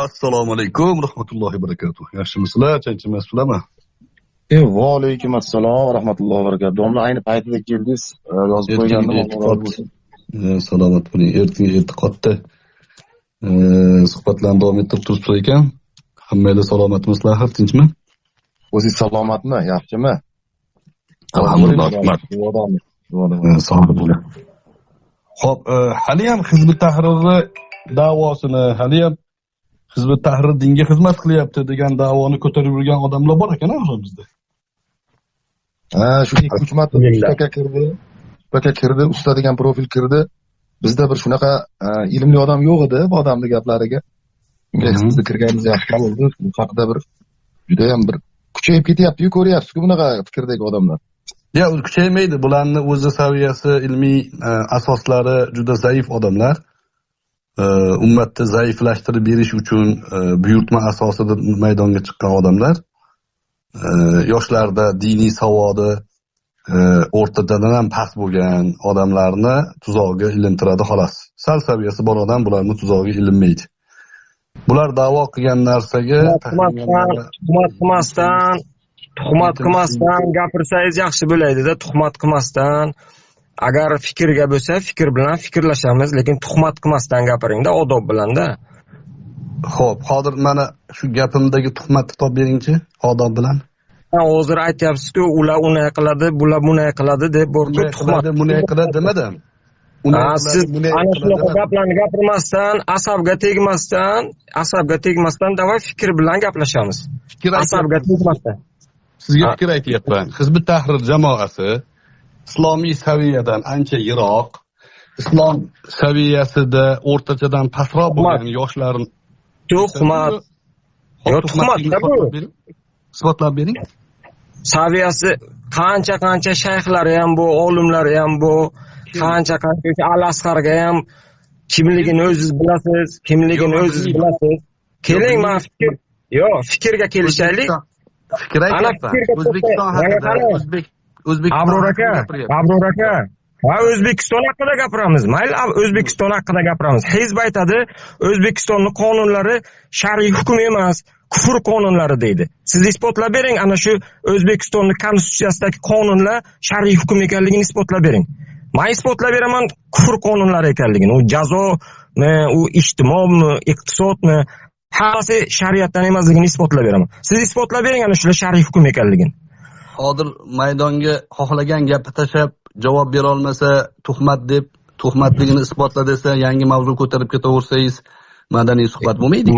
Assalomu alaykum rahmatullohi va barakatuh. Yaxshimisizlar, chanchimasizlarmi? Va alaykum assalom va rahmatullohi va barakatuh. Domla ayni paytida keldingiz, yozib qo'ygandim. Salomat bo'ling. Ertaga e'tiqodda suhbatlarni davom ettirib turibsiz ekan. Hammalar salomatmisizlar, har tinchmi? O'zingiz salomatmi? Yaxshimi? Alhamdulillah. Salomat bo'ling. Xo'p, hali ham Hizb Tahrirni da'vosini, hali ham Hizb Tahrir dinga xizmat qilyapti degan da'voni ko'tarib yurgan odamlar bor ekan bizda. Shu 2-3 marta usta kirdi, usta degan profil kirdi. Bizda bir shunaqa ilmli odam yo'q edi bu odamning gaplariga. Biz kirganimiz yaxshi bo'ldi. Bu haqida bir juda ham bir kuchayib ketyapti-yu, ko'ryapsiz-ku bunaqa fikrdagi odamlar. Ya, kuchaymaydi. Bularning o'zi saviyasi, ilmiy asoslari juda zaif odamlar. Ummatni zaiflashtirib berish uchun buyurtma asosida maydonga chiqqan odamlar. Yoshlarda diniy savodi o'rtachadan ham past bo'lgan odamlarni tuzog'iga ilintiradi xolos. Sal saviyasi bor odam bularni tuzog'iga ilinmaydi. Bular da'vo qilgan narsaga tuhmat qilmasdan gapirsangiz yaxshi bo'laydi-da, tuhmat qilmasdan. Agar fikrga bo'lsa, fikr bilan fikrlashamiz, lekin tuhmat qilmasdan gapiring-da, odob bilan-da. Xo'p, hozir mana shu gapimdagi tuhmatni topib beringchi, odob bilan. Hozir aytyapsiz-ku, ular unay qiladi, bular bunay qiladi deb borku tuhmat. Bunay qiladi demadim. Siz ana shunaqa gaplarni gapirmasdan, asabga tegmasdan davay fikr bilan gaplashamiz. Asabga tegmasdan. Sizga fikr aytyapman. Hizb Tahrir jamoasi islomiy saviyadan ancha yiroq, islom saviyasida o'rtachadan pastroq bo'lgan yoshlarni tuhmat. Bu isbotlab bering. Saviyasi qancha shayxlari ham bu, olimlari ham bu, qancha Al-Asqarga ham kimligini o'zingiz bilasiz. Keling, men fikrga kelishaylik. Fikr aytyapman. O'zbekiston haqida, Abror aka. Ha, O'zbekiston haqida gapiramiz. Mayli, O'zbekiston haqida gapiramiz. Hizb aytadi, O'zbekistonning qonunlari shar'iy hukm emas, kufr qonunlari deydi. Siz isbotlab bering, ana shu O'zbekistonning konstitutsiyasidagi qonunlar shar'iy hukm ekanligini isbotlab bering. Men isbotlab beraman kufr qonunlari ekanligini. U jazomi, u ijtimomi, iqtisodmi, hammasi shariatdan emasligini isbotlab beraman. Siz isbotlab bering ana shular shar'iy hukm ekanligini. Hozir maydonga xohlagan gapni tashab javob bera olmasa, tuhmat deb, tuhmatligini isbotla desa, yangi mavzu ko'tarib ketaversangiz, madaniy suhbat bo'lmaydi.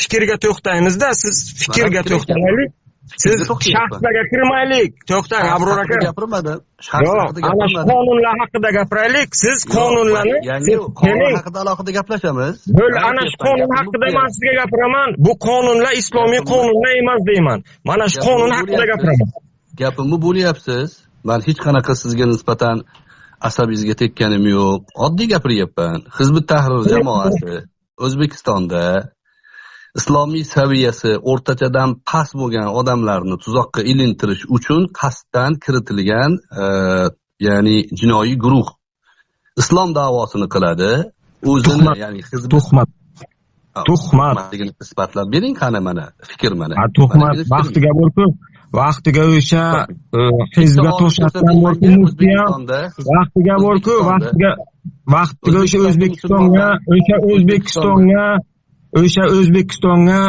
Fikrga to'xtaymiz-da, siz fikrga to'xtaylik. Siz shaxslarga kirmaylik. To'xtang, Abror aka. Gapirmadi. Ana shu qonunlar haqida gapiraylik. Siz qonunlarni, qonun haqida alohida gaplashamiz. Bo'ldi, ana shu qonun haqida men sizga gapiraman. Bu qonunlar islomiy qonunlar emas deyman. Mana shu qonun haqida gapiraman. Gapimni bo'lyapsiz. Men hech qanaqa sizga nisbatan asabingizga tekkanim yo'q. Oddiy gapiryapman. Hizb Tahrir jamoasi O'zbekistonda islomiy saviyasi o'rtachadan past bo'lgan odamlarni tuzoqqa ilintirish uchun qasddan kiritilgan, ya'ni jinoiy guruh islom da'vosini qiladi. O'zini, ya'ni hizb tuhmatligini isbotlab bering, qani mana fikr mana. Tuhmat vaqtiga borku, vaqtiga o'sha hizbga to'shatgan borku, vaqtiga borku, vaqtiga o'sha O'zbekistonga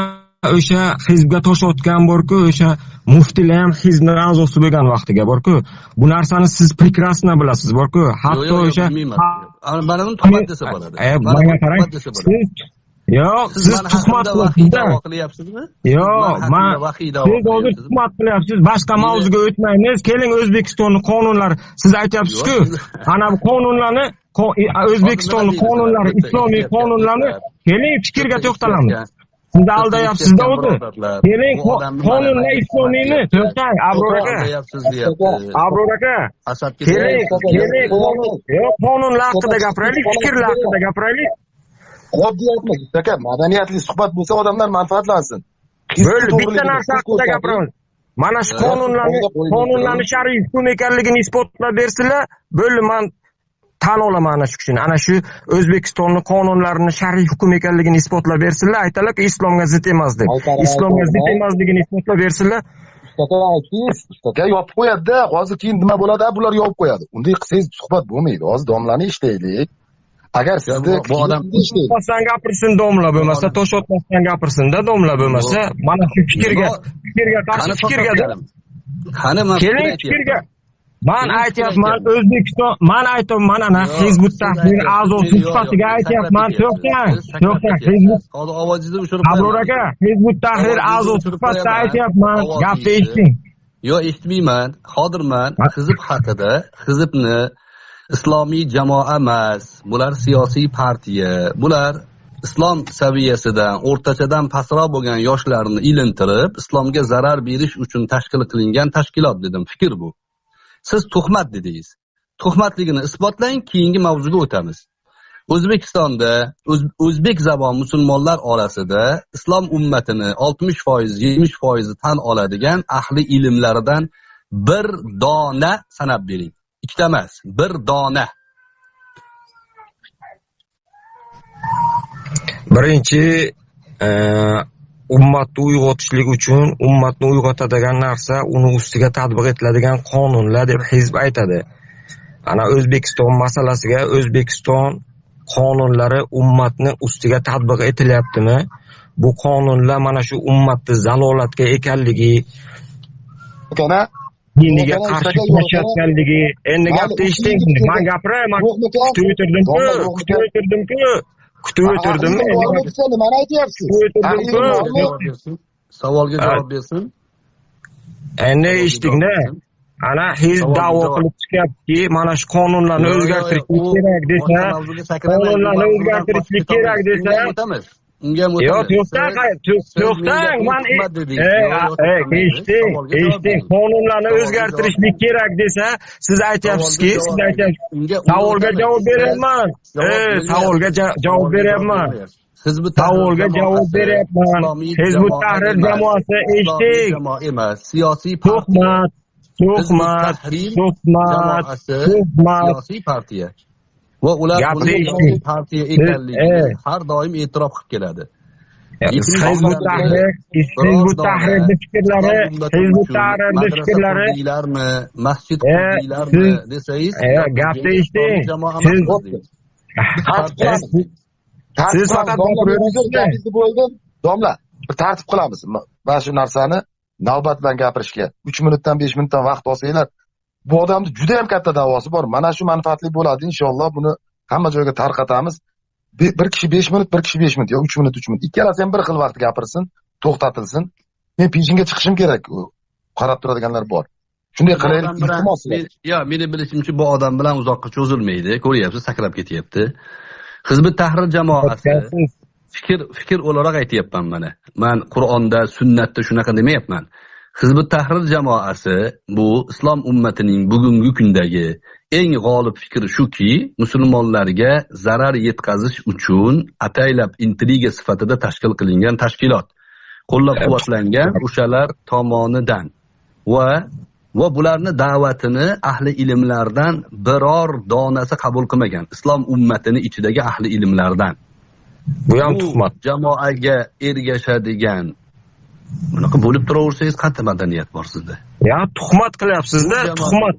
o'sha hizbga tosh otgan borku, o'sha muftilar ham hizbning a'zosi bo'lgan vaqtiga borku. Bu narsani siz prekrasno bilasiz borku. Hatto o'sha mana buni tuhmat desa bo'ladi. Menga qarang. Siz tuhmat qilyapsizmi? Siz hozir tuhmat qilyapsiz. Boshqa mavzuga o'tmaymiz. Keling, O'zbekistonning qonunlari. Siz aytyapsiz-ku, ana bu qonunlarni, O'zbekistonning qonunlari, islomiy qonunlarni, keling fikrga to'xtalamiz. Siz aldayapsiz-da o'zi. Keling, qonunlar islomiymi? To'xtang, Abror aka. Keling, qonunlar haqida gapiraylik, fikrlar haqida gapiraylik. Oddiyatmi? Aka, madaniyatli suhbat bo'lsa odamlar manfaatlansin. Bo'ldi, bitta narsa haqida gapiramiz. Mana shu qonunlarni shar'iy hukm ekanligini isbotlab bersinlar, bo'ldi, men tan olaman ana shu kishini. Ana shu O'zbekistonning qonunlarini shar'iy hukm ekanligini isbotlab bersinlar, aytalarki islomga zid emas deb. Islomga zid emasligini isbotlab bersinlar. Ustaga yopib qo'yadi-da, hozir keyin nima bo'ladi? Bular yopib qo'yadi. Unday qilsangiz suhbat bo'lmaydi. Hozir domlani eshitaylik. Agar sizni bu odam to'satdan gapirsin domla bo'lmasa, tosh otmasdan gapirsin-da domla bo'lmasa, mana shu fikrga qarshi fikrga qani men keling fikrga. Men aytyapman, O'zbekiston, men aytayapman, ana Hizbut Tahrir a'zosi sifatida aytyapman. To'xtang. Hizbut hozir ovozingizni o'chirib Abror aka, Hizbut Tahrir a'zosi sifatida aytyapman. Gapni eshiting. Yo'q, eshitmayman. Hozirman hizb haqida, hizbni islomiy jamoa emas, bular siyosiy partiya. Bular islom saviyasidan, o'rtachadan pastroq bo'lgan yoshlarni ilintirib, islomga zarar berish uchun tashkil qilingan tashkilot dedim. Fikr bu. Siz tuhmat dedingiz. Tuhmatligini isbotlang, keyingi mavzuga o'tamiz. O'zbekistonda o'zbek zabon musulmonlar orasida islom ummatini 60%, 70% tan oladigan ahli ilmlaridan bir dona sanab bering. Ikkita emas, bir dona. Birinchi ummatni uyg'otishlik uchun ummatni uyg'otadigan narsa uni ustiga tatbiq etiladigan qonunlar deb hizb aytadi. Ana O'zbekiston masalasiga O'zbekiston qonunlari ummatni ustiga tatbiq etilyaptimi? Bu qonunlar mana shu ummatni zalolatga ekanligi, diniga qarshi kurashayotganligi. Endi gapni eshiting. Men gapiraman. Kutib o'tirdim-ku. Nima aytyapsiz? Savolga javob bersin. Endi eshiting-da. Ana hizb da'vo qilib chiqyapti, mana shu qonunlarni o'zgartirishlik kerak desa, qonunlarni o'zgartirishlik kerak desa, unga ham yo'q, to'xtang, men eshiting, qonunlarni o'zgartirishlik kerak desa, siz aytyapsizki, savolga javob beryapman. Savolga javob beryapman. Savolga javob beryapman. Hizbut Tahrir jamoasi eshiting. Emas, siyosiy Tuhmat. Siyosiy partiya. Va ular partiya ekanligini har doim e'tirof qilib keladi. Hizbut Tahrirning fikrlari, masjid qurdinglarmi desangiz, gapni eshiting. Siz faqat domla, bir tartib qilamiz. Mana shu narsani navbat bilan gapirishga 3 minutdan 5 minutdan vaqt olsanglar, bu odamning juda ham katta da'vosi bor. Mana shu manfaatli bo'ladi inshaalloh. Buni hamma joyga tarqatamiz. Bir kishi 5 minut, bir kishi 5 minut, yo 3 minut, 3 minut. Ikkalasi ham bir xil vaqt gapirsin, to'xtatilsin. Men pijinga chiqishim kerak. Qarab turadiganlar bor. Shunday qilaylik, iltimos. Yo, meni bilishimcha bu odam bilan uzoqqa cho'zilmaydi. Ko'ryapsiz, sakrab ketyapti. Hizbut Tahrir jamoasi fikr o'laroq aytayapman mana. Men Qur'onda, sunnatda shunaqa demayapman. Hizbut Tahrir jamoasi bu islom ummatining bugungi kundagi eng g'olib fikri shuki, musulmonlarga zarar yetkazish uchun ataylab intriga sifatida tashkil qilingan tashkilot. Qo'llab-quvvatlangan o'shalar tomonidan va bularni da'vatini ahli ilmlardan biror donasi qabul qilmagan. Islom ummatining ichidagi ahli ilmlardan. Bu ham tuhmat. Jamoaga ergashadigan bunaqa bo'lib turaversangiz qancha madaniyat bor sizda? Ya tuhmat qilyapsiz-da, tuhmat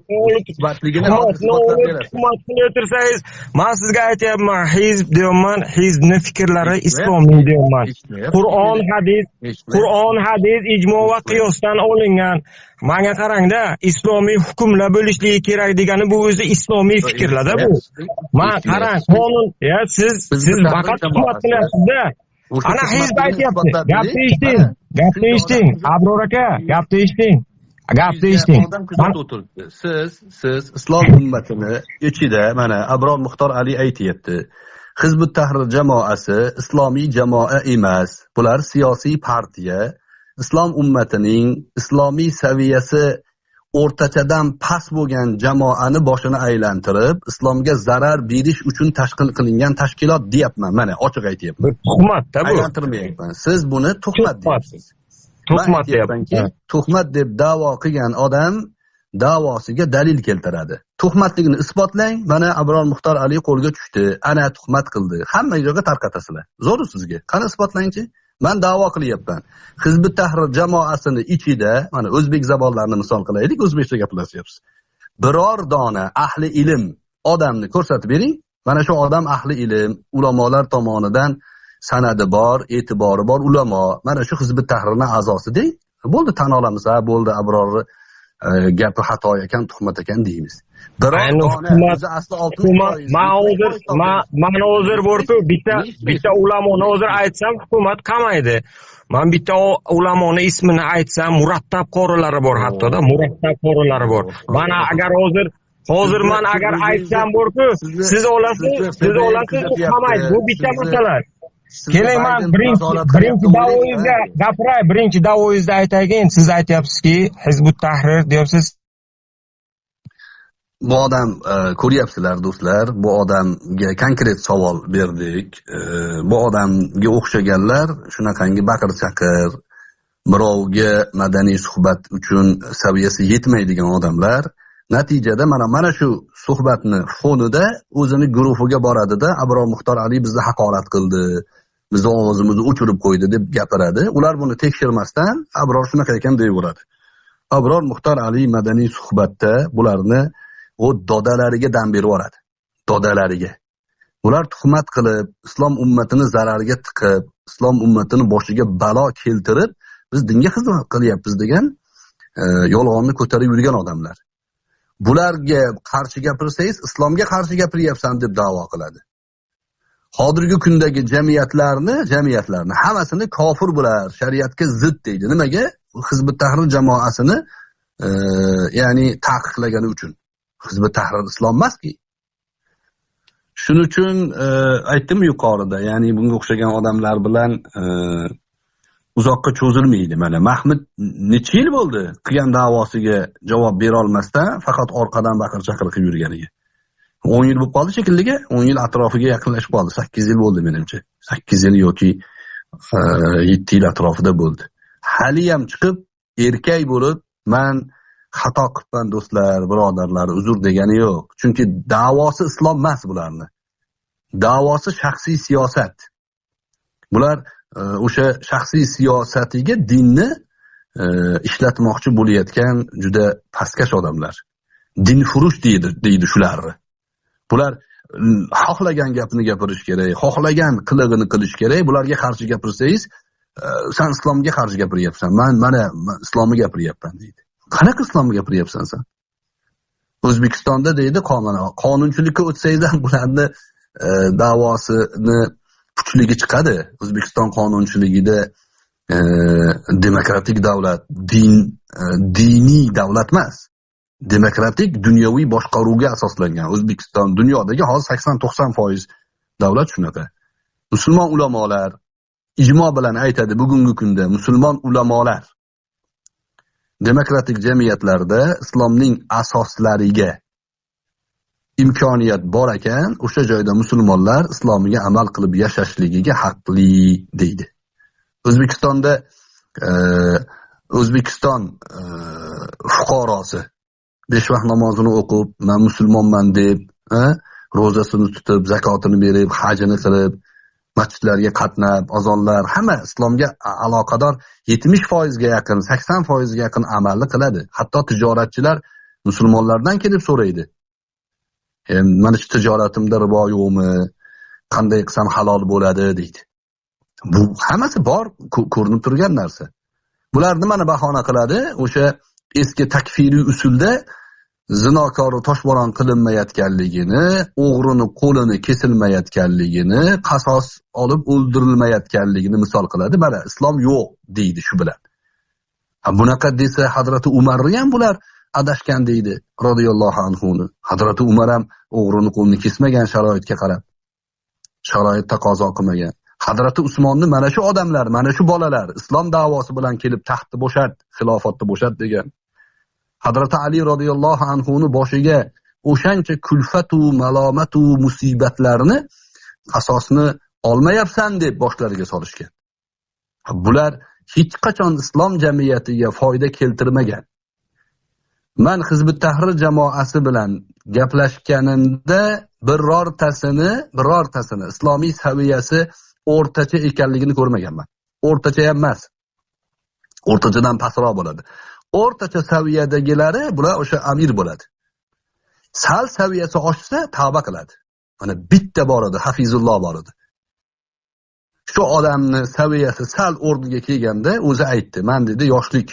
qilaversangiz, men sizga aytyapman, hizb deyapman, hizbning fikrlari islomiy deyapman. Qur'on, hadis, ijmo va qiyosdan olingan. Menga qarang-da, islomiy hukmlar bo'lishligi kerak degani bu o'zi islomiy fikrlar-da bu. Men qarang, qonun, ya siz faqat tuhmat qilyapsiz-da. Ana hizb aytyapti. Gapni eshiting. Abror aka, gapni eshiting. Siz islom ummatini ichida mana Abror Muxtor Ali aytayapti. Hizbut Tahrir jamoasi islomiy jamoa emas. Bular siyosiy partiya. Islom ummatining islomiy saviyasi o'rtachadan past bo'lgan jamoani boshini aylantirib, islomga zarar berish uchun tashkil qilingan tashkilot deyapman. Mana ochiq aytayapman. Tuhmat-da bu. Aylantirmayapman. Siz buni tuhmat deyapsiz. Tuhmat deyapman. Tuhmat deb da'vo qilgan odam da'vosiga dalil keltiradi. Tuhmatligini isbotlang, mana Abror Muxtor Ali qo'lga tushdi, ana tuhmat qildi. Hamma joyga tarqatasizlar. Zo'r sizga. Qani isbotlangchi? Men da'vo qilyapman. Hizbut Tahrir jamoasini ichida, mana o'zbek zabonlarini misol qilaylik, o'zbekcha gaplashyapsiz. Biror dona ahli ilm odamni ko'rsatib bering. Mana shu odam ahli ilm, ulamolar tomonidan sanadi bor, e'tibori bor ulamo. Mana shu Hizbut Tahrirning a'zosi deng. Bo'ldi, tan olamiz, ha, bo'ldi, Abrorni gapi xato ekan, tuhmat ekan deymiz. Biror dona o'zi asli 60%. Men hozir borku bitta ulamoni hozir aytsam, hukumat qamaydi. Men bitta ulamoni ismini aytsam, murattab qorilari bor, hattoda murattab qorilari bor. Mana agar hozir men agar aytsam borku, siz olasiz, qamaydi. Bu bitta masala. Keling, men birinchi da'voyingizga gapiray, birinchi da'voyingizda aytaykin, siz aytyapsizki, Hizbut Tahrir deyapsiz. Bu odam ko'ryapsizlar do'stlar, bu odamga konkret savol berdik. Bu odamga o'xshaganlar shunaqangi baqir-chaqir, birovga madaniy suhbat uchun saviyasi yetmaydigan odamlar natijada mana shu suhbatni fonida o'zini guruhiga boradida, Abror Muxtor Ali bizni haqorat qildi, bizni ovozimizni o'chirib qo'ydi deb gapiradi. Ular buni tekshirmasdan Abror shunaqa ekan deyaveradi. Abror Muxtor Ali madaniy suhbatda bularni o dodalariga dam berib yuboradi. Dodalariga. Ular tuhmat qilib, islom ummatini zararga tiqib, islom ummatini boshiga balo keltirib, biz dinga xizmat qilyapmiz degan yolg'onni ko'tarib yurgan odamlar. Bularga qarshi gapirsangiz, islomga qarshi gapiryapsan deb da'vo qiladi. Hozirgi kundagi jamiyatlarni hammasini kofir bular, shariatga zid deydi. Nimaga? Hizbut Tahrir jamoasini ya'ni taqiqlagani uchun. Hizbut Tahrir islom emas-ki. Shuning uchun aytdim yuqorida, ya'ni bunga o'xshagan odamlar bilan uzoqqa cho'zilmaydi. Mana Mahmud necha yil bo'ldi qilgan da'vosiga javob bera olmasdan faqat orqadan baqir-chaqir qilib yurganiga. 10 yil bo'lib qoldi shekilliga, 10 yil atrofiga yaqinlashib qoldi. 8 yil bo'ldi menimcha. 8 yil yoki 7 yil atrofida bo'ldi. Hali ham chiqib erkak bo'lib, men xato qilibman do'stlar, birodarlar, uzr degani yo'q. Chunki da'vosi islom emas bularni. Da'vosi shaxsiy siyosat. Bular o'sha shaxsiy siyosatiga dinni ishlatmoqchi bo'layotgan juda pastkash odamlar. Dinfurush deydi shularni. Bular xohlagan gapni gapirish kerak, xohlagan qilig'ini qilish kerak. Bularga qarshi gapirsangiz, sen islomga qarshi gapiryapsan. Mana islomni gapiryapman deydi. Qanaqa islomga gapiryapsan sen? O'zbekistonda deydi qonunchilikka o'tsangiz ham bularni da'vosini kuchligi chiqadi. O'zbekiston qonunchiligida demokratik davlat, diniy davlat emas. Demokratik dunyoviy boshqaruvga asoslangan O'zbekiston dunyodagi hozir 80-90% davlat shunaqa. Musulmon ulamolar ijmo bilan aytadi, bugungi kunda musulmon ulamolar demokratik jamiyatlarda islomning asoslariga imkoniyat bor ekan, o'sha joyda musulmonlar islomiga amal qilib yashashligiga haqli deydi. O'zbekistonda O'zbekiston fuqarosi 5 vaqt namozini o'qib, men musulmonman deb, ro'zasini tutib, zakotini berib, hajini qilib, masjidlarga qatnab, azonlar, hamma islomga aloqador 70% ga yaqin, 80% ga yaqin amalni qiladi. Hatto tijoratchilar musulmonlardan kelib so'raydi. Mana shu tijoratimda ribo yo'qmi? Qanday qilsam halol bo'ladi deydi. Bu hammasi bor, ko'rinib turgan narsa. Bular nimani bahona qiladi? O'sha eski takfiriy usulda zinokori toshbo'ron qilinmayotganligini, o'g'rini qo'lini kesilmayotganligini, qasos olib o'ldirilmayotganligini misol qiladi. Mana islom yo'q deydi shu bilan. Bunaqa desa Hazrati Umarni ham bular adashgan deydi, radhiyallohu anhu. Hazrati Umar ham o'g'rini qo'lini kesmagan sharoitga qarab. Sharoit taqozo qilmagan. Hazrati Usmonni mana shu odamlar, mana shu bolalar islom da'vosi bilan kelib taxtni bo'shat, xilofatni bo'shat degan. Hazrati Ali radhiyallohu anhuning boshiga o'shancha kulfatu, malomatu, musibatlarni qasosni olmayapsan deb boshlariga solishgan. Bular hech qachon islom jamiyatiga foyda keltirmagan. man Hizbut Tahrir jamoasi bilan gaplashganimda birortasini islomiy saviyasi o'rtacha ekanligini ko'rmaganman. O'rtacha ham emas. O'rtachadan pastroq bo'ladi. O'rtacha saviyadagilari bular o'sha amir bo'ladi. Sal saviyasi oshsa tavba qiladi. Mana bitta bor edi, Hafizulloh bor edi. Shu odamni saviyasi sal o'rniga kelganda o'zi aytdi. Men dedi yoshlik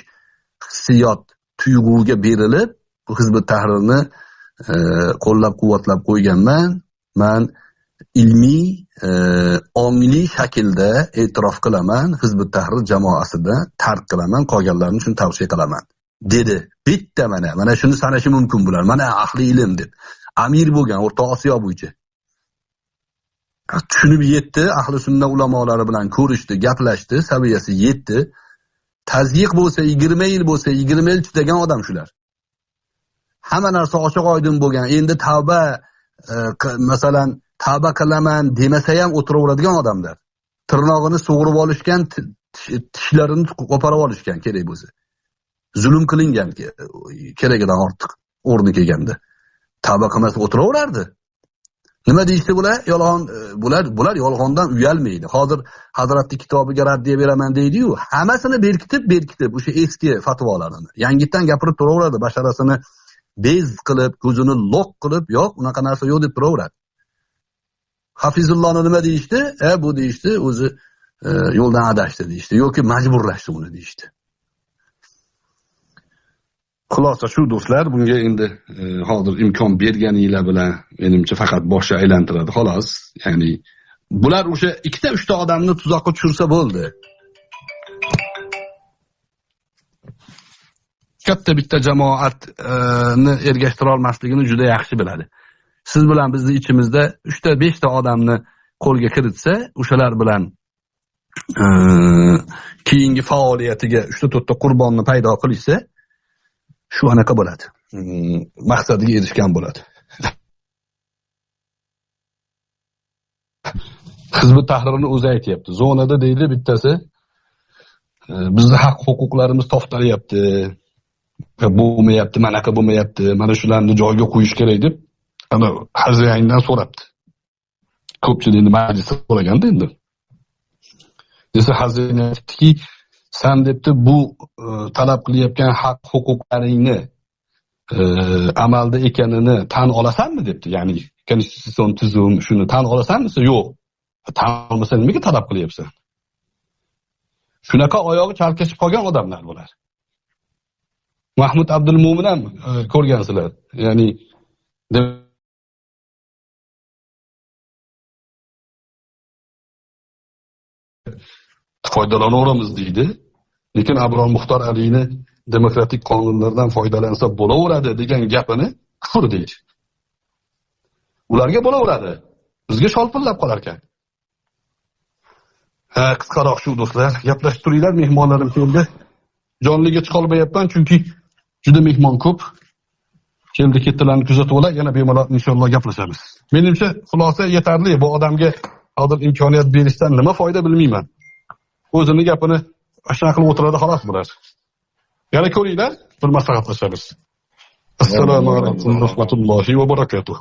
hissiyot tuyg'uga berilib bu Hizbut Tahrirni qo'llab-quvvatlab qo'yganman. Men ilmiy, ongli shaklda e'tirof qilaman, Hizbut Tahrir jamoasida tark qilaman, qolganlarni shuni tavsiya qilaman dedi. Bitta mana shuni sanashi mumkin bular. Mana ahli ilm deb. Amir bo'lgan O'rta Osiyo bo'yicha. Tushunib yetdi, ahli sunna ulamolari bilan ko'rishdi, gaplashdi, saviyasi yetdi. Tazyiq bo'lsa 20 yil bo'lsa 20 yil chidagan odam shular. Hamma narsa ochiq oydin bo'lgan. Endi tavba masalan tavba qilaman demasa ham o'tiraveradigan odamlar. Tirnog'ini sug'urib olishgan, tishlarini qo'parib olishgan kerak bo'lsa. Zulm qilingan keragidan ortiq o'rni kelganda. Tavba qilmasa o'tiraverardi. Nima deyishdi bular? Yolg'on bular yolg'ondan uyalmaydi. Hozir Hazratning kitobiga raddiya beraman deydi-yu, hammasini berkitib o'sha eski fatvolarini yangitdan gapirib turaveradi, basharasini bez qilib, ko'zini loq qilib, yo'q, unaqa narsa yo'q deb turaveradi. Hafizullohni nima deyishdi? Bu deyishdi, o'zi yo'ldan adashdi deyishdi, yoki majburlashdi uni deyishdi. Xulosa shu do'stlar, bunga endi hozir imkon berganinglar bilan menimcha faqat boshni aylantiradi xolos. Ya'ni bular o'sha 2-3 ta odamni tuzoqqa tushirsa bo'ldi. Katta bitta jamoatni ergashtira olmasligini juda yaxshi biladi. Siz bilan bizni ichimizda 3 ta 5 ta odamni qo'lga kiritsa, o'shalar bilan keyingi faoliyatiga 3 ta 4 ta qurbonni paydo qilishsa, shu anaqa bo'ladi. Maqsadiga erishgan bo'ladi. Hizbut Tahrirni o'zi aytayapti. Zonada deydi bittasi, bizni haq huquqlarimiz toftalayapti. Bo'lmayapti, manaqa bo'lmayapti. Mana shularni joyiga qo'yish kerak deb ana Hazrayangdan so'rabdi. Ko'pchilikni majlisda so'raganda endi. Desa Hazrayang aytdiki, sen debdi bu talab qilayotgan haq huquqlaringni amalda ekanini tan olasanmi debdi. Ya'ni konstitutsion tuzum shuni tan olasanmi? Yo'q. Tan olmasa nimaga talab qilyapsan? Shunaqa oyog'i chalkashib qolgan odamlar bular. Mahmud Abdulmo'min ham ko'rgansizlar. Ya'ni foydalanaveramiz deydi. Lekin Abror Muxtor Aliyni demokratik qonunlardan foydalansa bo'laveradi degan gapini kufr deydi. Ularga bo'laveradi. Bizga sholpillab qolar ekan. Qisqaroq shu do'stlar, gaplashib turinglar, mehmonlarim keldi. Jonliga chiqa olmayapman chunki juda mehmon ko'p. Keldi ketdilarni kuzatib olay, yana bemalol inshaalloh gaplashamiz. Menimcha xulosa yetarli. Bu odamga hozir imkoniyat berishdan nima foyda bilmayman. O'zini gapini ashna qilib o'tiradi xolos bular. Yana ko'ringlar, bir maslahatlashamiz. Assalomu alaykum va rahmatullohi va barakatuh.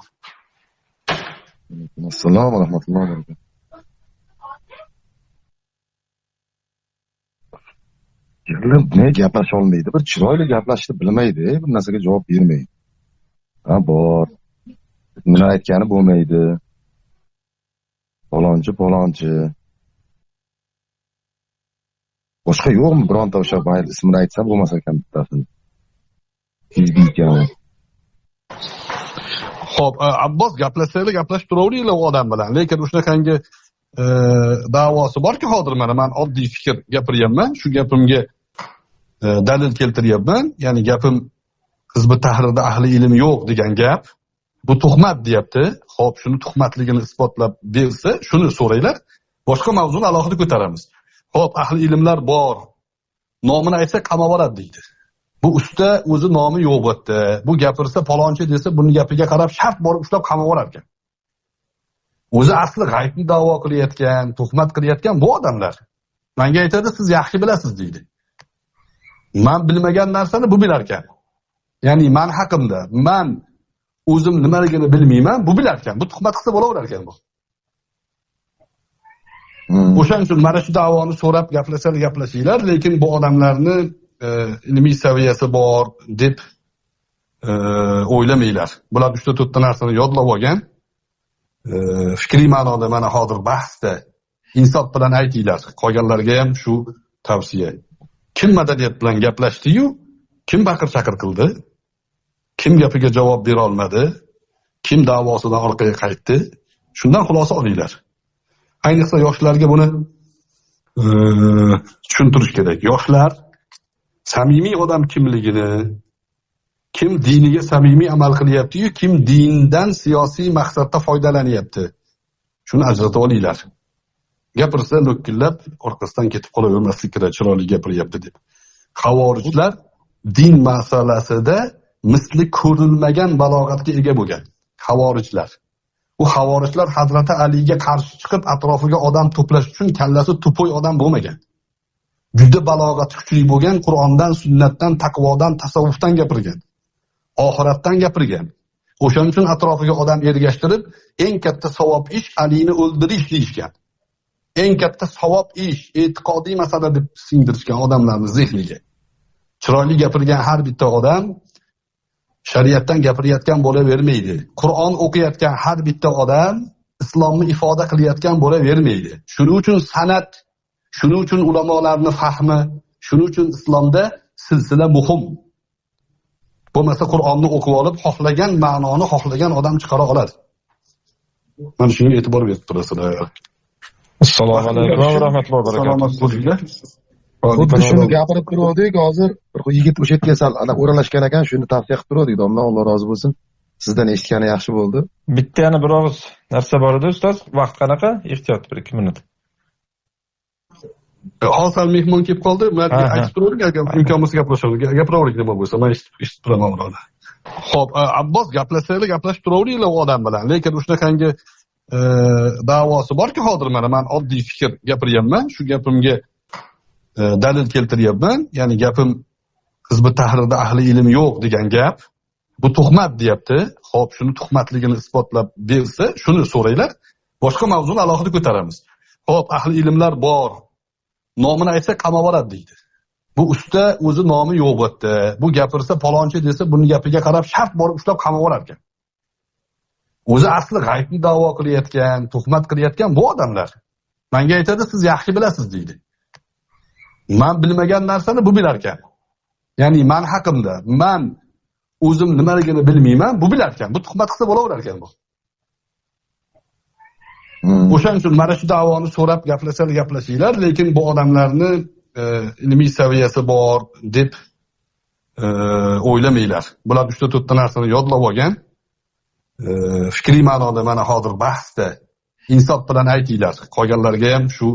Assalomu va rahmatullohi va barakatuh. Ne gaplasha olmaydi, bir chiroyli gaplashishni bilmaydi, bir narsaga javob bermaydi. Ha bor. Nima aytgani bo'lmaydi. Palonchi. Boshqa yo'qmi bironta o'sha mayli ismini aytsam bo'lmasa ekan bittasini. Xo'p, Abbos gaplashsanglar gaplashib turaveringlar u odam bilan. Lekin shunaqangi da'vosi borki, hozir men oddiy fikr gapiryapman. Shu gapimga dalil keltiryapman. Ya'ni gapim Hizbut Tahrirda ahli ilm yo'q degan gap. Bu tuhmat deyapti. Xo'p, shuni tuhmatligini isbotlab bersa, shuni so'raylar. Boshqa mavzuni alohida ko'taramiz. Xo'p, ahli ilmlar bor. Nomini aytsa qamab oladi deydi. Bu usta o'zi nomi yo'q bu yerda. Bu gapirsa palonchi desa, buni gapiga qarab shart borib ushlab qamab olar ekan. O'zi asli g'aybni da'vo qilayotgan, tuhmat qilayotgan bu odamlar. Menga aytadi, siz yaxshi bilasiz deydi. Men bilmagan narsani bu bilar ekan. ya'ni men haqimda men o'zim nimaligini bilmayman, bu bilar ekan, bu tuhmat qilsa bo'laverar ekan bu. O'shaning uchun mana shu da'voni so'rab gaplashinglar, lekin bu odamlarni ilmiy saviyasi bor deb o'ylamanglar. Bular 3-4 ta narsani yodlab olgan. Fikriy ma'noda mana hozir bahsda insof bilan aytinglar. Qolganlarga ham shu tavsiya. Kim madaniyat bilan gaplashdi-yu, kim baqir-chaqir qildi, kim gapiga javob bera olmadi, kim da'vosidan orqaga qaytdi, shundan xulosa olinglar. Ayniqsa yoshlarga buni tushuntirish kerak. Yoshlar samimiy odam kimligini, kim diniga samimiy amal qilyapti-yu, kim dindan siyosiy maqsadda foydalanyapti. Shuni ajratib olinglar. Gapirsa lo'killab orqasidan ketib qolavermaslik kerak, chiroyli gapiryapti deb. Xavorijlar din masalasida misli ko'rilmagan balog'atga ega bo'lgan. Xavorijlar. Bu xavorijlar Hazrati Aliga qarshi chiqib atrofiga odam to'plash uchun kallasi to'poy odam bo'lmagan. Juda balog'ati kuchli bo'lgan, Qur'ondan, sunnatdan, taqvodan, tasavvufdan gapirgan. Oxiratdan gapirgan. O'shaning uchun atrofiga odam ergashtirib, eng katta savob ish Alini o'ldirish deyishgan. Eng katta savob ish, e'tiqodiy masala deb singdirishgan odamlarning zehniga. Chiroyli gapirgan har bitta odam shariatdan gapirayotgan bo'lavermaydi. Qur'on o'qiyotgan har bitta odam islomni ifoda qilayotgan bo'lavermaydi. Shuning uchun san'at, shuning uchun ulamolarning fahmi, shuning uchun islomda silsila muhim. Bo'lmasa Qur'onni o'qib olib, xohlagan ma'noni xohlagan odam chiqara oladi. Mana shunga e'tibor berib turasizlar. Assalomu alaykum va rahmatullohi va barakatuh. Xuddi shuni gapirib turdik, hozir bir yigit o'sha yerga sal o'ralashgan ekan, shuni tavsiya qilib turdik, domla, Alloh rozi bo'lsin. Sizdan eshitgani yaxshi bo'ldi. Bitta yana bir og'iz narsa bor edi, ustoz. Vaqt qanaqa? Ehtiyot, 1-2 minut. Hozir mehmon kelib qoldi. Men aytib turavering, agar imkon bo'lsa gaplashamiz. Gapiravering nima bo'lsa, men eshitib turaman birodar. Xo'p, Abbos gaplashsanglar, gaplashib turaveringlar u odam bilan. Lekin shunaqangi da'vosi borki, hozir mana men oddiy fikr gapiryapman. Shu gapimga dalil keltiryapman. Ya'ni gapim Hizb-ut Tahrirda ahli ilm yo'q degan gap. Bu tuhmat deyapti. Xo'p, shuni tuhmatligini isbotlab bersa, shuni so'raylar. Boshqa mavzuni alohida ko'taramiz. Xo'p, ahli ilmlar bor. Nomini aytsa qamavoradi deydi. Bu usta o'zi nomi yo'q bo'tdi. Bu gapirsa palonchi desa, buni gapiga qarab shart borib ushlab qamavorar ekan. O'zi asli g'aybni da'vo qilayotgan, tuhmat qilayotgan bu odamlar. Menga aytadi, siz yaxshi bilasiz deydi. Men bilmagan narsani bu bilar ekan. Ya'ni men haqimda, men o'zim nimaligini bilmayman, bu bilar ekan. Bu tuhmat qilsa bo'laverar ekan bu. O'shaning uchun mana shu da'voni so'rab gaplashinglar, lekin bu odamlarni ilmiy saviyasi bor deb o'ylamanglar. Bular 3-4 ta narsani yodlab olgan. Fikriy ma'noda mana hozir bahsda insof bilan aytinglar. Qolganlarga ham shu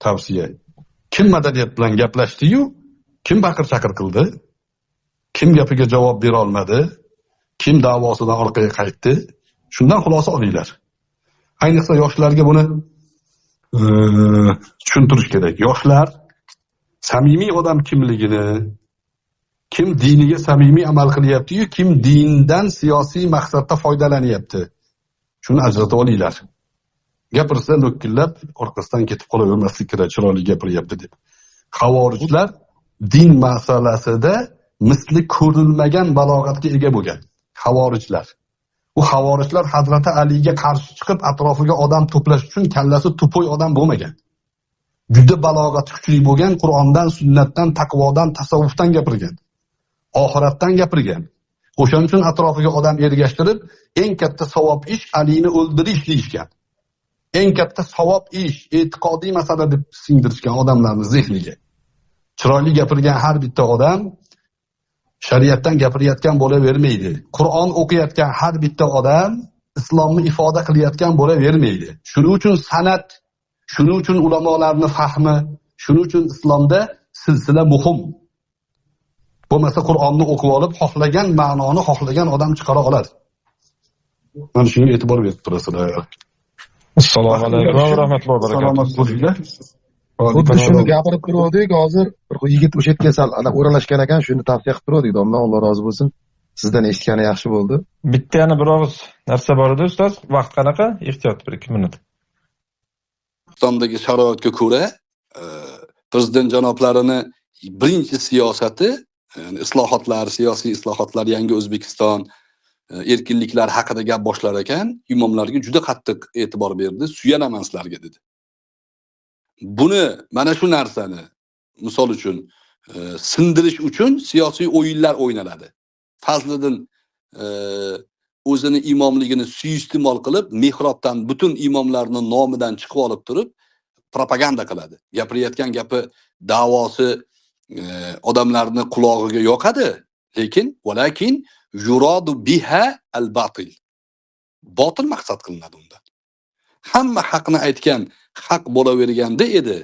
tavsiya. Kim madaniyat bilan gaplashdi-yu, kim baqir-chaqir qildi, kim gapiga javob bera olmadi, kim da'vosidan orqaga qaytdi, shundan xulosa olinglar. Ayniqsa yoshlarga buni tushuntirish kerak. Yoshlar samimiy odam kimligini, kim diniga samimiy amal qilyapti-yu, kim dindan siyosiy maqsadda foydalanyapti. Shuni ajratib olinglar. Gapirsa lo'killab orqasidan ketib qolavermaslik kerak, chiroyli gapiryapti deb. Xavorijlar din masalasida misli ko'rilmagan balog'atga ega bo'lgan. Xavorijlar. Bu xavorijlar Hazrati Aliga qarshi chiqib atrofiga odam to'plash uchun kallasi to'poy odam bo'lmagan. Juda balog'ati kuchli bo'lgan, Qur'ondan, sunnatdan, taqvodan, tasavvufdan gapirgan. Oxiratdan gapirgan. O'shaning uchun atrofiga odam ergashtirib, eng katta savob ish Alini o'ldirish deyishgan. Eng katta savob ish, e'tiqodiy masala deb singdirishgan odamlarning zehniga. Chiroyli gapirgan har bitta odam shariatdan gapirayotgan bo'lavermaydi. Qur'on o'qiyotgan har bitta odam islomni ifoda qilayotgan bo'lavermaydi. Shuning uchun san'at, shuning uchun ulamolarning fahmi, shuning uchun islomda silsila muhim. Bo'lmasa Qur'onni o'qib olib, xohlagan ma'noni xohlagan odam chiqara oladi. Mana shunga e'tibor berib turasizlar. Assalomu alaykum va rahmatullohi va barakatuh. Xuddi shuni gapirib turdik, hozir bir yigit o'sha yerga sal o'ralashgan ekan, shuni tavsiya qilib turdik, domla, Alloh rozi bo'lsin. sizdan eshitgani yaxshi bo'ldi. Bitta yana bir og'iz narsa bor edi ustoz. Vaqt qanaqa? Ehtiyot 1-2 minut. O'zbekistondagi sharoitga ko'ra prezident janoblarini birinchi siyosati islohotlar, siyosiy islohotlar, yangi O'zbekiston, erkinliklar haqida gap boshlar ekan, imomlarga juda qattiq e'tibor berdi. Suyanaman sizlarga dedi. Buni mana shu narsani misol uchun sindirish uchun siyosiy o'yinlar o'ynaladi. Fazliddin o'zini imomligini suiiste'mol qilib, mehrobdan butun imomlarni nomidan chiqib olib turib, propaganda qiladi. Gapirayotgan gapi, da'vosi odamlarni qulog'iga yoqadi, lekin walakin yuradu biha al-batil. Botil maqsad qilinadi unda. Hamma haqni aytgan, haq bo'laverganda edi.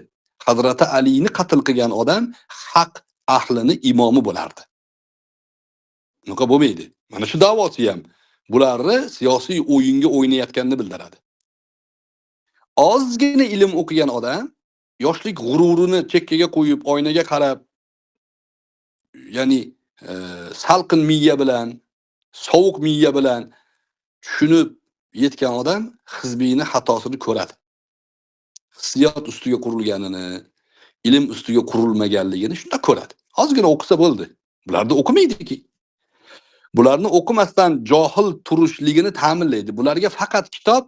Hazrati Alini qatl qilgan odam haq ahlini imomi bo'lardi. Bunaqa bo'lmaydi. Mana shu da'vosi ham bularni siyosiy o'yinga o'ynayotganini bildiradi. Ozgina ilm o'qigan odam yoshlik g'ururini chekkaga qo'yib, oynaga qarab, ya'ni salqin miya bilan, sovuq miya bilan tushunib yetgan odam hizbiyni xatosini ko'radi. Hissiyot ustiga qurilganini, ilm ustiga qurilmaganligini shunda ko'radi. Ozgina o'qisa bo'ldi. Bularni o'qimaydiki. Bularni o'qimasdan johil turishligini ta'minlaydi. Bularga faqat kitob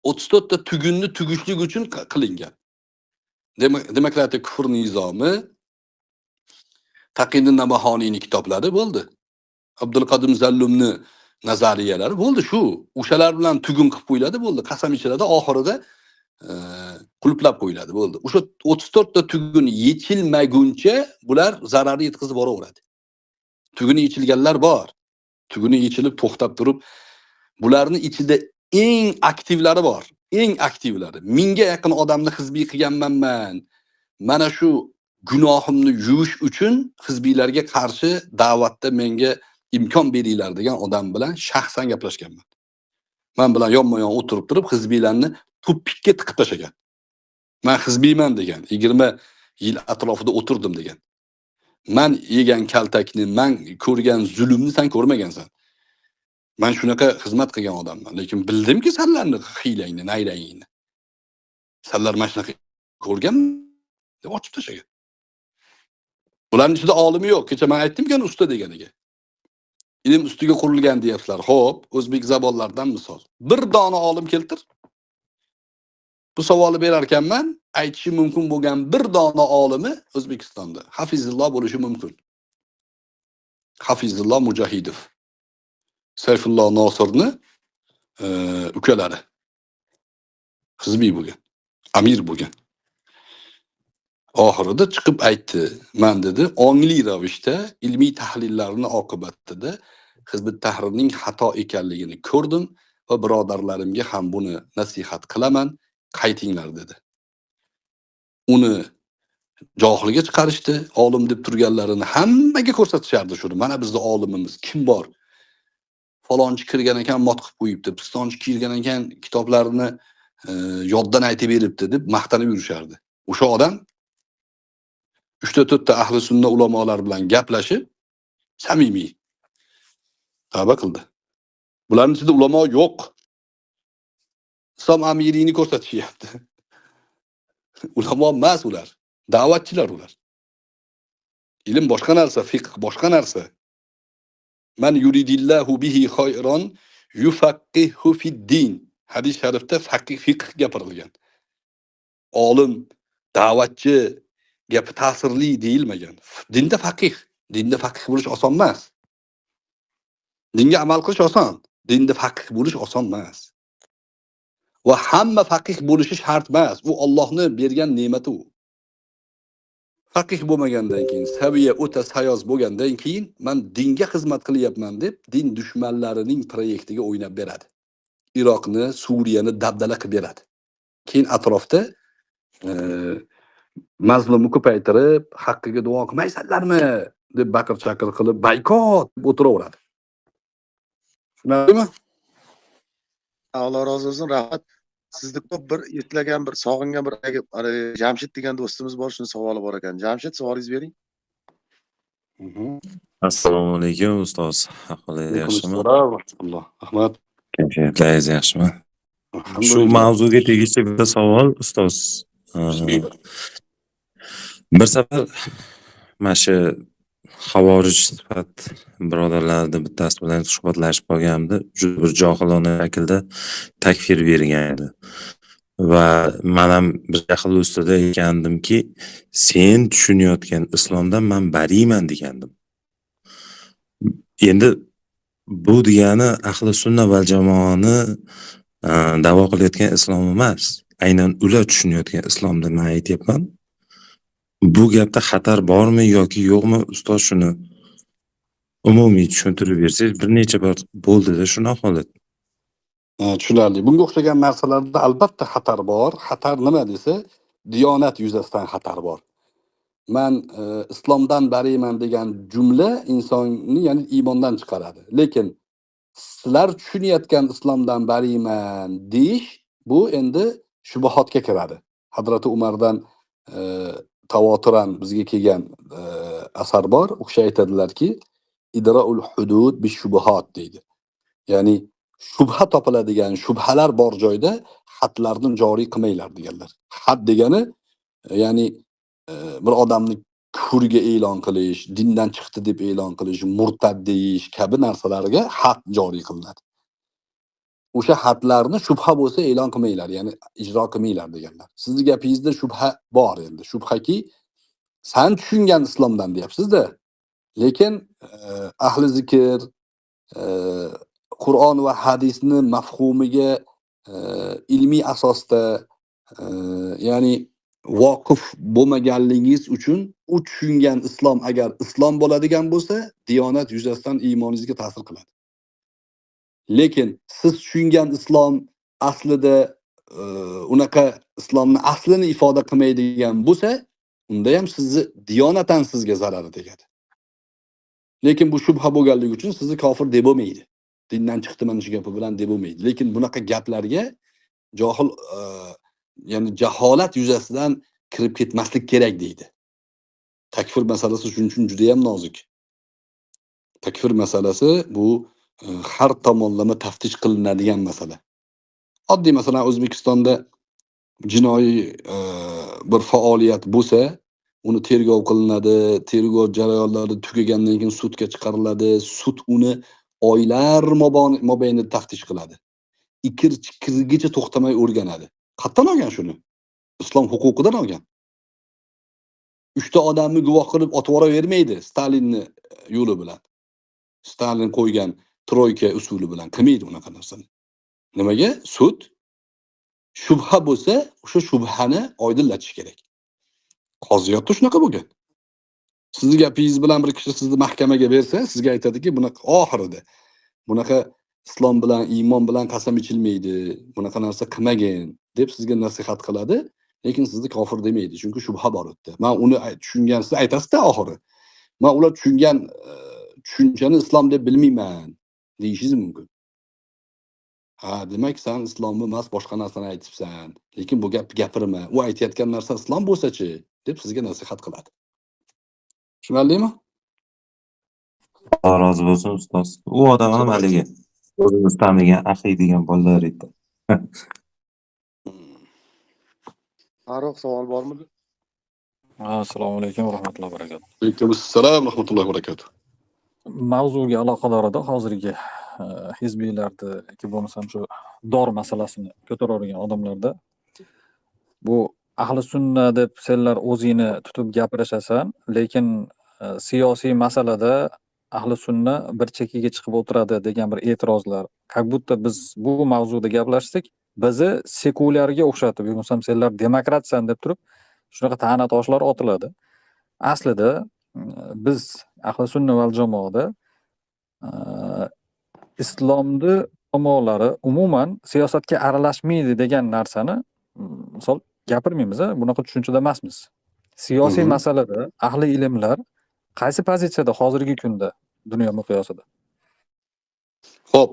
34 ta tugunni tugishlik uchun qilingan. Demokratik kufr nizomi, Taqiyuddin Nabahoniyning kitoblari bo'ldi. Abdulqadim Zallumni nazariyalari bo'ldi shu. O'shalar bilan tugun qilib qo'yiladi bo'ldi. Qasam ichiladi, oxirida qulplab qo'yiladi bo'ldi. O'sha 34 ta tugun yechilmaguncha bular zararni yetkazib boraveradi. Tuguni yechilganlar bor. Tuguni yechilib to'xtab turib, bularni ichida eng aktivlari bor. Eng aktivlari. 1000 ga yaqin odamni hizbiy qilganman. Mana shu gunohimni yuvish uchun hizbiylarga qarshi da'vatda menga imkon beringlar degan odam bilan shaxsan gaplashganman. Men bilan yonma-yon o'tirib turib hizbiylarni tupikka tiqib tashagan. Men hizbiyman degan, 20 yil atrofida o'tirdim degan. Men yegan kaltakni, men ko'rgan zulmni sen ko'rmagansan. Men shunaqa xizmat qilgan odamman, lekin bildimki senlarni hiylangni, nayrangingni. Senlar mana shunaqa ko'rgan deb ochib tashagan. Bularning ichida olimi yo'q. Kecha men aytdim-ku usta deganiga. Ilm ustiga qurilgan deyapsizlar. Xo'p, o'zbek zabonlaridan misol. Bir dona olim keltir. Bu savolni berar ekanman, aytishi mumkin bo'lgan bir dona olimi O'zbekistonda Hafizulloh bo'lishi mumkin. Hafizulloh Mujahidov. Sayfulloh Nosirni ukalari. Hizbiy bo'lgan, amir bo'lgan. Oxirida chiqib aytdi. Men dedi, ongli ravishda ilmiy tahlillarning oqibatida Hizb Tahrirning xato ekanligini ko'rdim va birodarlarimga ham buni nasihat qilaman, qaytinglar dedi. Uni johilga chiqarishdi, olim deb turganlarini hammaga ko'rsatishardi shuni. Mana bizning olimimiz kim bor? Falonchi kirgan ekan, mot qilib qo'yibdi. Pistonchi kirgan ekan, kitoblarini yoddan aytib beribdi deb maqtanib yurishardi. O'sha odam 3-4 ta ahli sunna ulamolar bilan gaplashib, samimiy tavba qildi. Bularning ichida ulamo yo'q. Islom amiriyni ko'rsatishyapti. Ulamo emas ular, da'vatchilar ular. Ilm boshqa narsa, fiqh boshqa narsa. Man yuridillahu bihi khayran yufaqqihu fid-din. Hadis sharifda fiqh gapirilgan. Olim, da'vatchi gapi ta'sirli deyilmagan. Dinda faqih bo'lish oson emas. Dinga amal qilish oson, dinda faqih bo'lish oson emas. Va hamma faqih bo'lishi shart emas. Bu Allohning bergan ne'mati u. Faqih bo'lmagandan keyin, saviya o'ta sayoz bo'lgandan keyin men dinga xizmat qilyapman deb din dushmanlarining proyektiga o'ynab beradi. Iroqni, Suriyani dabdala qilib beradi. Keyin atrofda mazlumni ko'paytirib, haqqiga duo qilmaysanlarmi deb baqir-chaqir qilib, boykot deb o'tiraveradi. Tushunarlimi? Alloh rozi bo'lsin, rahmat. Sizni ko'p bir eslagan, bir sog'ingan bir Jamshid degan do'stimiz bor, shuni savoli bor ekan. Jamshid, savolingizni bering. Assalomu alaykum ustoz. Ahvolingiz Alaykum yaxshimi? assalom va rahmatulloh. Ahmad. Kayfiyatlaringiz yaxshimi? Shu Alhamdulillah. mavzuga tegishli bitta savol ustoz. Bismillah. Bir safar mana shu havorij sifat birodarlarni bittasi bilan suhbatlashib qolganimda juda bir johilona shaklda takfir bergan edi. Va men ham bir jahl ustida aytgandimki, sen tushunayotgan islomdan men bariman degandim. Endi bu degani ahli sunna val jamoani da'vo qilayotgan islom emas. Aynan ular tushunayotgan islomda men aytyapman. Bu gapda xatar bormi yoki yo'qmi ustoz, shuni umumiy tushuntirib bersangiz. Bir necha bor bo'ldida shunaqa holat. Tushunarli. Bunga o'xshagan narsalarda albatta xatar bor. Xatar nima desa, diyonat yuzasidan xatar bor. Men islomdan bariman degan jumla insonni, ya'ni iymondan chiqaradi. Lekin sizlar tushunayotgan islomdan bariman deyish bu endi shubuhatga kiradi. Hazrati Umardan tavotiran bizga kelgan asar bor. U kishi aytadilarki, idraul hudud bi shubuhat deydi. Ya'ni shubha topiladigan shubhalar bor joyda hadlarni joriy qilmanglar deganlar. Had degani ya'ni bir odamni kufrga e'lon qilish, dindan chiqdi deb e'lon qilish, murtad deyish kabi narsalarga had joriy qilinadi. O'sha hadlarni shubha bo'lsa e'lon qilmanglar, ya'ni ijro qilmanglar deganlar. Sizning gapingizda shubha bor endi. Shubhaki sen tushungan islomdan deyapsiz-da. Lekin ahli zikr Qur'on va hadisni mafhumiga ilmiy asosda ya'ni voqif bo'lmaganligingiz uchun u tushungan islom agar islom bo'ladigan bo'lsa, diyonat yuzasidan iymoningizga ta'sir qiladi. Lekin siz tushungan islom aslida unaqa islomni aslini ifoda qilmaydigan bo'lsa, unda ham sizni diyonatan sizga zarari tegadi. Lekin bu shubha bo'lganligi uchun sizni kofir deb bo'lmaydi. Dindan chiqdiman shu gapi bilan deb bo'lmaydi. Lekin bunaqa gaplarga johil ya'ni jaholat yuzasidan kirib ketmaslik kerak deydi. Takfir masalasi shuning uchun juda ham nozik. Takfir masalasi bu har tomonlama taftish qilinadigan masala. Oddiy masalan O'zbekistonda jinoiy bir faoliyat bo'lsa, uni tergov qilinadi, tergov jarayonlari tugagandan keyin sudga chiqariladi, sud uni oylar mobaynida taftish qiladi. Ikir-chikirigacha to'xtamay o'rganadi. Qayerdan olgan shuni? Islom huquqidan olgan. 3 ta odamni guvoh qilib otib yuboravermaydi Stalinni yo'li bilan. Stalin qo'ygan troyka usuli bilan qilmaydi unaqa narsani. Nimaga? Sud shubha bo'lsa, o'sha shubhani oydinlatish kerak. Qoziyatda shunaqa bo'lgan. Sizning gapingiz bilan bir kishi sizni mahkamaga bersa, sizga aytadiki, bunaqa oxirida bunaqa islom bilan, iymon bilan qasam ichilmaydi, bunaqa narsa qilmagin deb sizga nasihat qiladi, lekin sizni kofir demaydi, chunki shubha bor u yerda. Men uni tushungansiz aytasiz-da oxiri. Men ular tushungan tushunchani islom deb bilmayman deyishingiz mumkin. Ha, demak sen islomni emas, boshqa narsani aytibsan. Lekin bu gapni gapirma. U aytayotgan narsa islom bo'lsa-chi deb sizga nasihat qiladi. Tushunarlimi? Alloh rozi bo'lsin ustoz. U odam ham haligi o'zimiz tanigan axiy degan bolalar edi. Farruh savol bormi? Assalomu alaykum va rahmatullohi va barakatuh. Alaykum assalom va rahmatullohi va barakatuh. Mavzuga aloqador edi hozirgi hizbiylarda yoki bo'lmasam shu dor masalasini ko'taradigan odamlarda bu ahli sunna deb senlar o'zingni tutib gapirishasan, lekin siyosiy masalada ahli sunna bir chekkaga chiqib o'tiradi degan bir e'tirozlar. Как будто biz bu mavzuda gaplashsak, bizni sekulyarga o'xshatib, bo'lmasam senlar demokratsan deb turib shunaqa ta'na toshlar otiladi. Aslida biz ahli sunna val jamoada islomni tomonlari umuman siyosatga aralashmaydi degan narsani misol gapirmaymiz, bunaqa tushunchada emasmiz. Siyosiy masalada ahli ilmlar qaysi pozitsiyada hozirgi kunda dunyo miqyosida? Xo'p,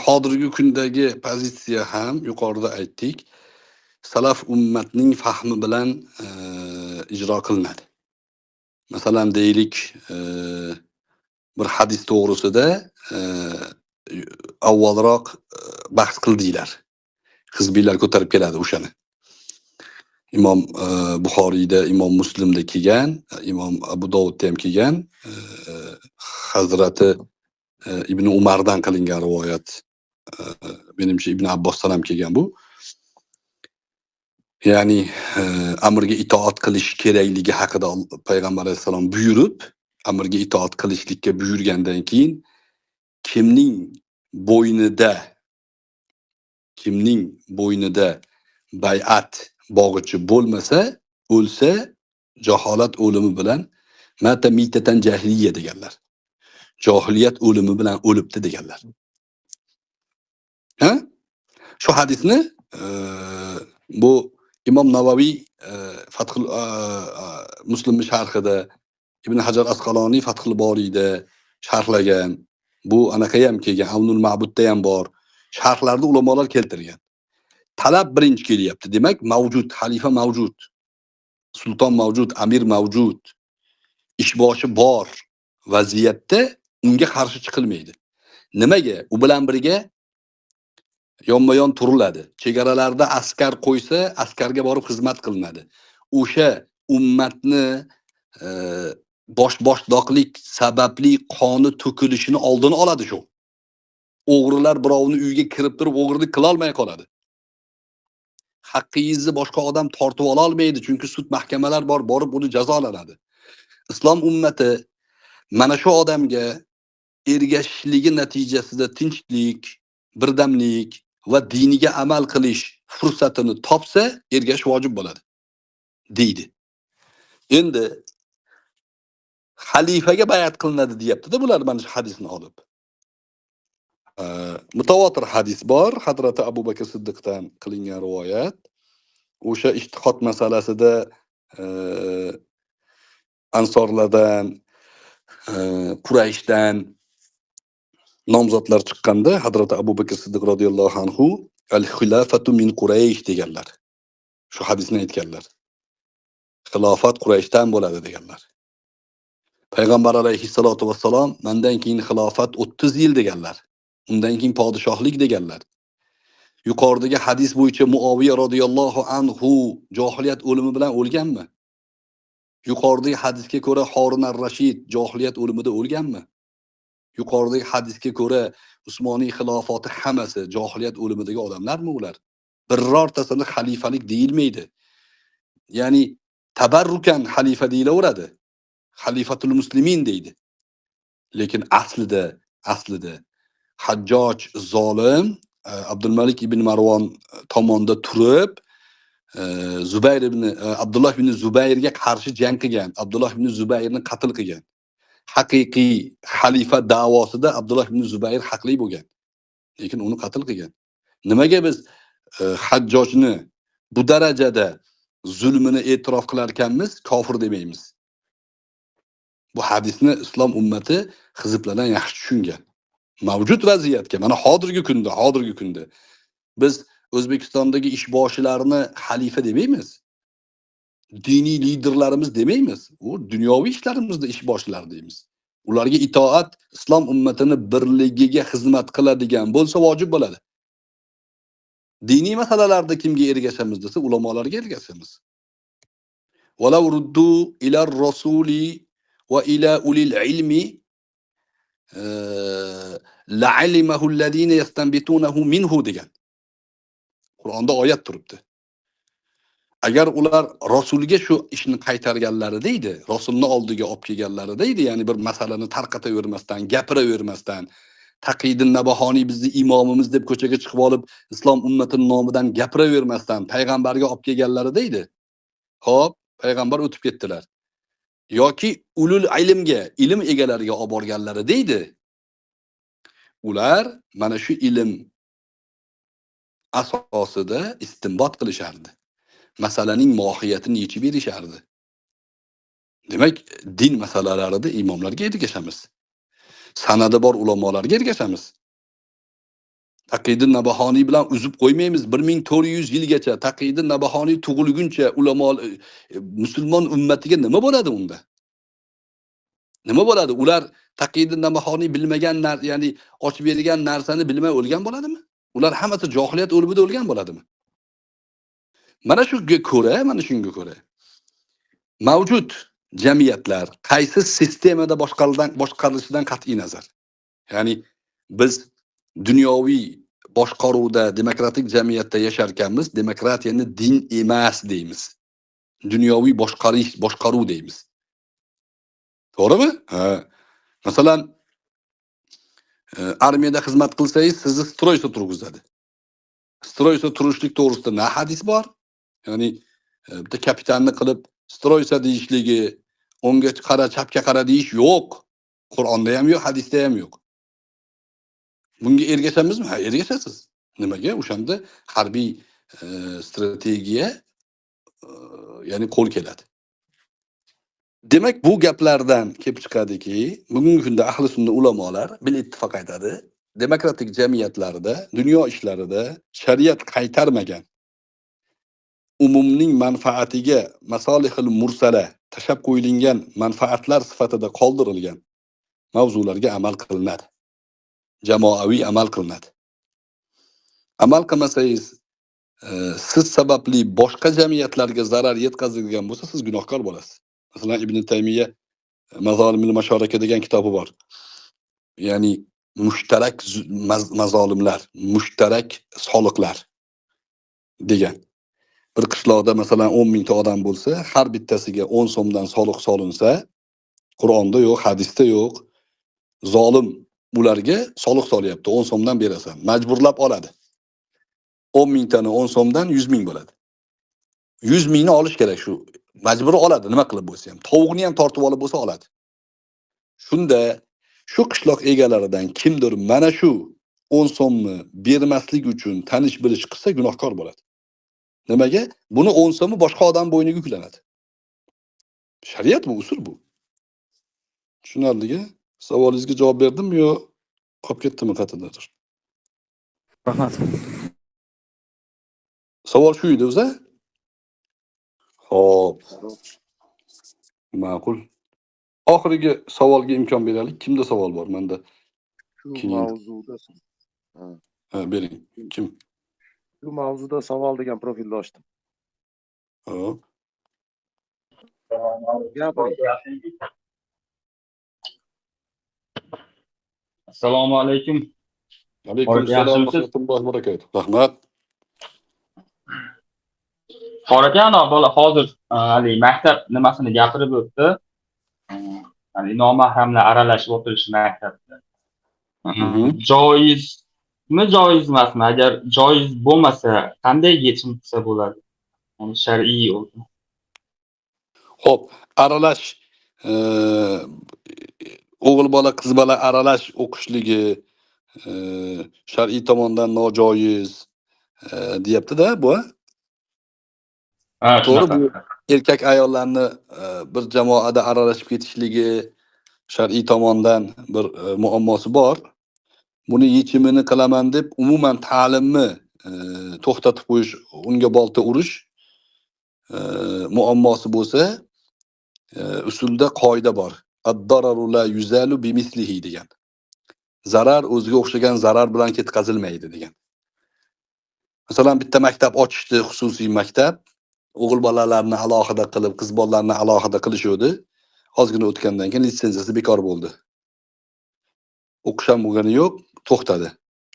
hozirgi kundagi pozitsiya ham yuqorida aytdik, salaf ummatning fahmi bilan ijro qilinadi. Masalan deylik, bir hadis to'g'risida avvalroq bahs qildinglar. Hizbiylar ko'tarib keladi o'shani. İmom Buxoriyda, Imom Muslimda kelgan, Imom Abu Dovudda ham kelgan, Hazrati Ibn Umardan qilingan rivoyat. Menimcha Ibn Abbosdan ham kelgan bu. Ya'ni amirga itoat qilish kerakligi haqida payg'ambar alayhisalom buyurib, amirga itoat qilishlikka buyurgandan keyin kimning bo'ynida bay'at bog'ichi bo'lmasa, o'lsa jaholat o'limi bilan mata mitatan jahiliya deganlar. Johiliyat o'limi bilan o'libdi deganlar. Ha? Shu hadisni bu Imom Navaviy Fathul Muslim sharhida, Ibn Hajar Asqaloniy Fathul Boriyda sharhlagan. Bu anaqa ham kelgan, Avnul Ma'budda ham bor. Sharhlarda ulamolar keltirgan. Talab birinchi kelyapti. Demak, mavjud, xalifa mavjud. Sulton mavjud, amir mavjud. Ishboshi bor vaziyatda unga qarshi chiqilmaydi. Nimaga? U bilan birga yonma-yon turiladi. Chegaralarda askar qo'ysa, askarga borib xizmat qilinadi. O'sha ummatni boshdoqlik sababli qoni to'kilishini oldini oladi shu. O'g'rilar birovni uyiga kirib turib o'g'irlik qila olmay qoladi. Haqqingizni boshqa odam tortib ola olmaydi, chunki sud mahkamalar bor, borib uni jazolanadi. Islom ummati mana shu odamga ergashishligi natijasida tinchlik, birdamlik va diniga amal qilish fursatini topsa, ergash vojib bo'ladi, deydi. Endi xalifaga bay'at qilinadi deyapti-da bular mana shu hadisni olib. Mutawatir hadis bor, Hazrati Abu Bakr Siddiqdan qilingan rivoyat. O'sha ijtihod masalasida ansorlardan, Qurayshdan nomzodlar chiqqanda Hazrati Abu Bakr Siddiq radhiyallohu anhu al-xilafatu min Quraysh deganlar. Shu hadisni aytganlar. Xilofat Qurayshdan bo'ladi deganlar. Payg'ambar alayhissalatu vassalom mendan keyin xilofat 30 yil deganlar. Undan keyin podshohlik deganlar. Yuqoridagi hadis bo'yicha Muaviya radhiyallohu anhu johiliyat o'limi bilan o'lganmi? Yuqoridagi hadisga ko'ra Harun ar-Rashid johiliyat o'limida o'lganmi? Yuqoridagi hadisga ko'ra Usmoniy xilofati hammasi johiliyat o'limidagi odamlarmi ular? Birortasini xalifalik deyilmaydi. Ya'ni tabarrukan xalifa deyilaveradi. Xalifatul muslimin deydi. Lekin aslida Hajjoj zolim Abdulmalik ibn Marvon tomonda turib Zubayr ibn Abdullah ibn Zubayrga qarshi jang qilgan, Abdullah ibn Zubayrni qatl qilgan. Haqiqiy xalifa da'vosida Abdullah ibn Zubayr haqli bo'lgan. Lekin uni qatl qilgan. Nimaga biz Hajjojni bu darajada zulmini e'tirof qilar ekanmiz, kofir demaymiz? Bu hadisni islom ummati hizblardan yaxshi tushungan. Mavjud vaziyatga, mana hozirgi kunda biz O'zbekistondagi ishboshilarni xalifa demaymiz. Diniy liderlarimiz demaymiz. U dunyoviy ishlarimizda ishboshilar deymiz. Ularga itoat islom ummatini birligiga xizmat qiladigan bo'lsa vojib bo'ladi. Diniy masalalarda kimga ergashamiz desa, ulamolarga ergashamiz. Walaw ruddu ila rasuli va ila ulil ilmi la'alimahu alladhina yastanbitunahu minhu degan. Qur'onda oyat turibdi. Agar ular rasulga shu ishni qaytarganlari deydi, rasulni oldiga olib kelganlari deydi, ya'ni bir masalani tarqatavermasdan, gapiravermasdan, Taqiyuddin Nabahoniy bizni imomimiz deb ko'chaga chiqib olib, islom ummatining nomidan gapiravermasdan payg'ambarga olib kelganlari deydi. Xo'p, payg'ambar o'tib ketdilar. Yoki ulul ilmga, ilm egalariga olib borganlari deydi. Ular mana shu ilm asosida istinbot qilishardi. Masalaning mohiyatini yechib berishardi. Demak, din masalalarida imomlarga ergashamiz. Sanadi bor ulamolarga ergashamiz. Taqiyuddin Nabahoniy bilan uzib qo'ymaymiz. 1400 yilgacha Taqiyuddin Nabahoniy tug'ilguncha ulamo musulmon ummatiga nima bo'ladi unda? Nima bo'ladi? Ular taqiyid nabahoniy bilmagan ya'ni ochib bergan narsani bilmay o'lgan bo'ladimi? Ular hammasi johiliyat o'libida o'lgan bo'ladimi? Mana shunga ko'ra mavjud jamiyatlar qaysi sistemada boshqarilishidan qat'iy nazar. Ya'ni biz dunyoviy boshqaruvda demokratik jamiyatda yasharkanmiz, demokratiyani din emas deymiz. Dunyoviy boshqaruv deymiz. To'g'rimi? Ha. Masalan, armiyada xizmat qilsangiz, sizni stroyda turg'izadi. Stroyda turishlik to'g'risida na hadis bor? Ya'ni bitta kapitanni qilib stroyda deyishligi, o'ngga qara, chapga qara deyish yo'q. Qur'onda ham yo'q, hadisda ham yo'q. Bunga ergashamizmi? Ha, ergashasiz. Nimaga? O'shanda harbiy strategiya ya'ni qo'l keladi. Demak, bu gaplardan kelib chiqadiki, bugungi kunda ahli sunna ulamolar bil ittifoq aytadi, demokratik jamiyatlarda, dunyo ishlarida shariat qaytarmagan umumning manfaatiga masolihul mursala tashab qo'yilgan manfaatlar sifatida qoldirilgan mavzularga amal qilinadi. Jamoaviy amal qilinadi. Amal qilmasangiz, siz sababli boshqa jamiyatlarga zarar yetkazilgan bo'lsa, siz gunohkor bo'lasiz. Masalan, Ibn Taymiya Mazolimul Mashoraka degan kitobi bor. Ya'ni mushtarak mazolimlar, mushtarak soliqlar degan. Bir qishloqda masalan 10 mingta odam bo'lsa, har bittasiga 10 so'mdan soliq solinsa, Qur'onda yo'q, hadisda yo'q. Zolim ularga soliq solyapti, 10 so'mdan berasan. Majburlab oladi. 10 mingtani 10 so'mdan 100 ming bo'ladi. 100 mingni olish kerak shu. Majbur oladi, nima qilib bo'lsa ham. Tovuqni ham tortib olib bo'lsa oladi. Shunda shu qishloq egalaridan kimdir mana shu 10 so'mni bermaslik uchun tanish bilish qilsa gunohkor bo'ladi. Nimaga? Buni 10 so'mi boshqa odam bo'yniga yuklanadi. Shariat bu, usul bu. Tushunarligi? Savolingizga javob berdimmi yo qolib ketdimi xatodadir? Rahmat. Savol shu edi o'zi. Xo'p. Ma'qul. Oxirgi savolga imkon beraylik. Kimda savol bor? Menda. Shu mavzuda Ha, bering. Kim? shu mavzuda savol degan profilni ochdim. Hop. Gapiring. Assalomu alaykum. Alaykum assalom va rahmatullohi va barakatuh. Rahmat. Qorakan bola hozir hali maktab nimasini gapirib o'tdi. Hali nomahramlar aralashib o'tirish maktabda. Joizmi, joiz emasmi? Agar joiz bo'lmasa, qanday yechim qilsa bo'ladi? Yani shar'iy yo'lda. Xo'p, aralash o'g'il bola, qiz bola aralash o'qishligi shar'iy tomondan nojoiz deyapti-da bu. To'g'ri, bu erkak ayollarni bir jamoada aralashib ketishligi shar'iy tomondan bir muammosi bor. Buni yechimini qilaman deb umuman ta'limni to'xtatib qo'yish, unga bolta urish muammosi bo'lsa, usulda qoida bor. Ad-dararu la yuzalu bimislihi degan. Zarar o'ziga o'xshagan zarar bilan ketkazilmaydi degan. Masalan, bitta maktab ochishdi, xususiy maktab. O'g'il bolalarni alohida qilib, qiz bolalarni alohida qilishdi. Ozgina o'tgandan keyin litsenziyasi bekor bo'ldi. O'qish ham bo'lgani yo'q, to'xtadi.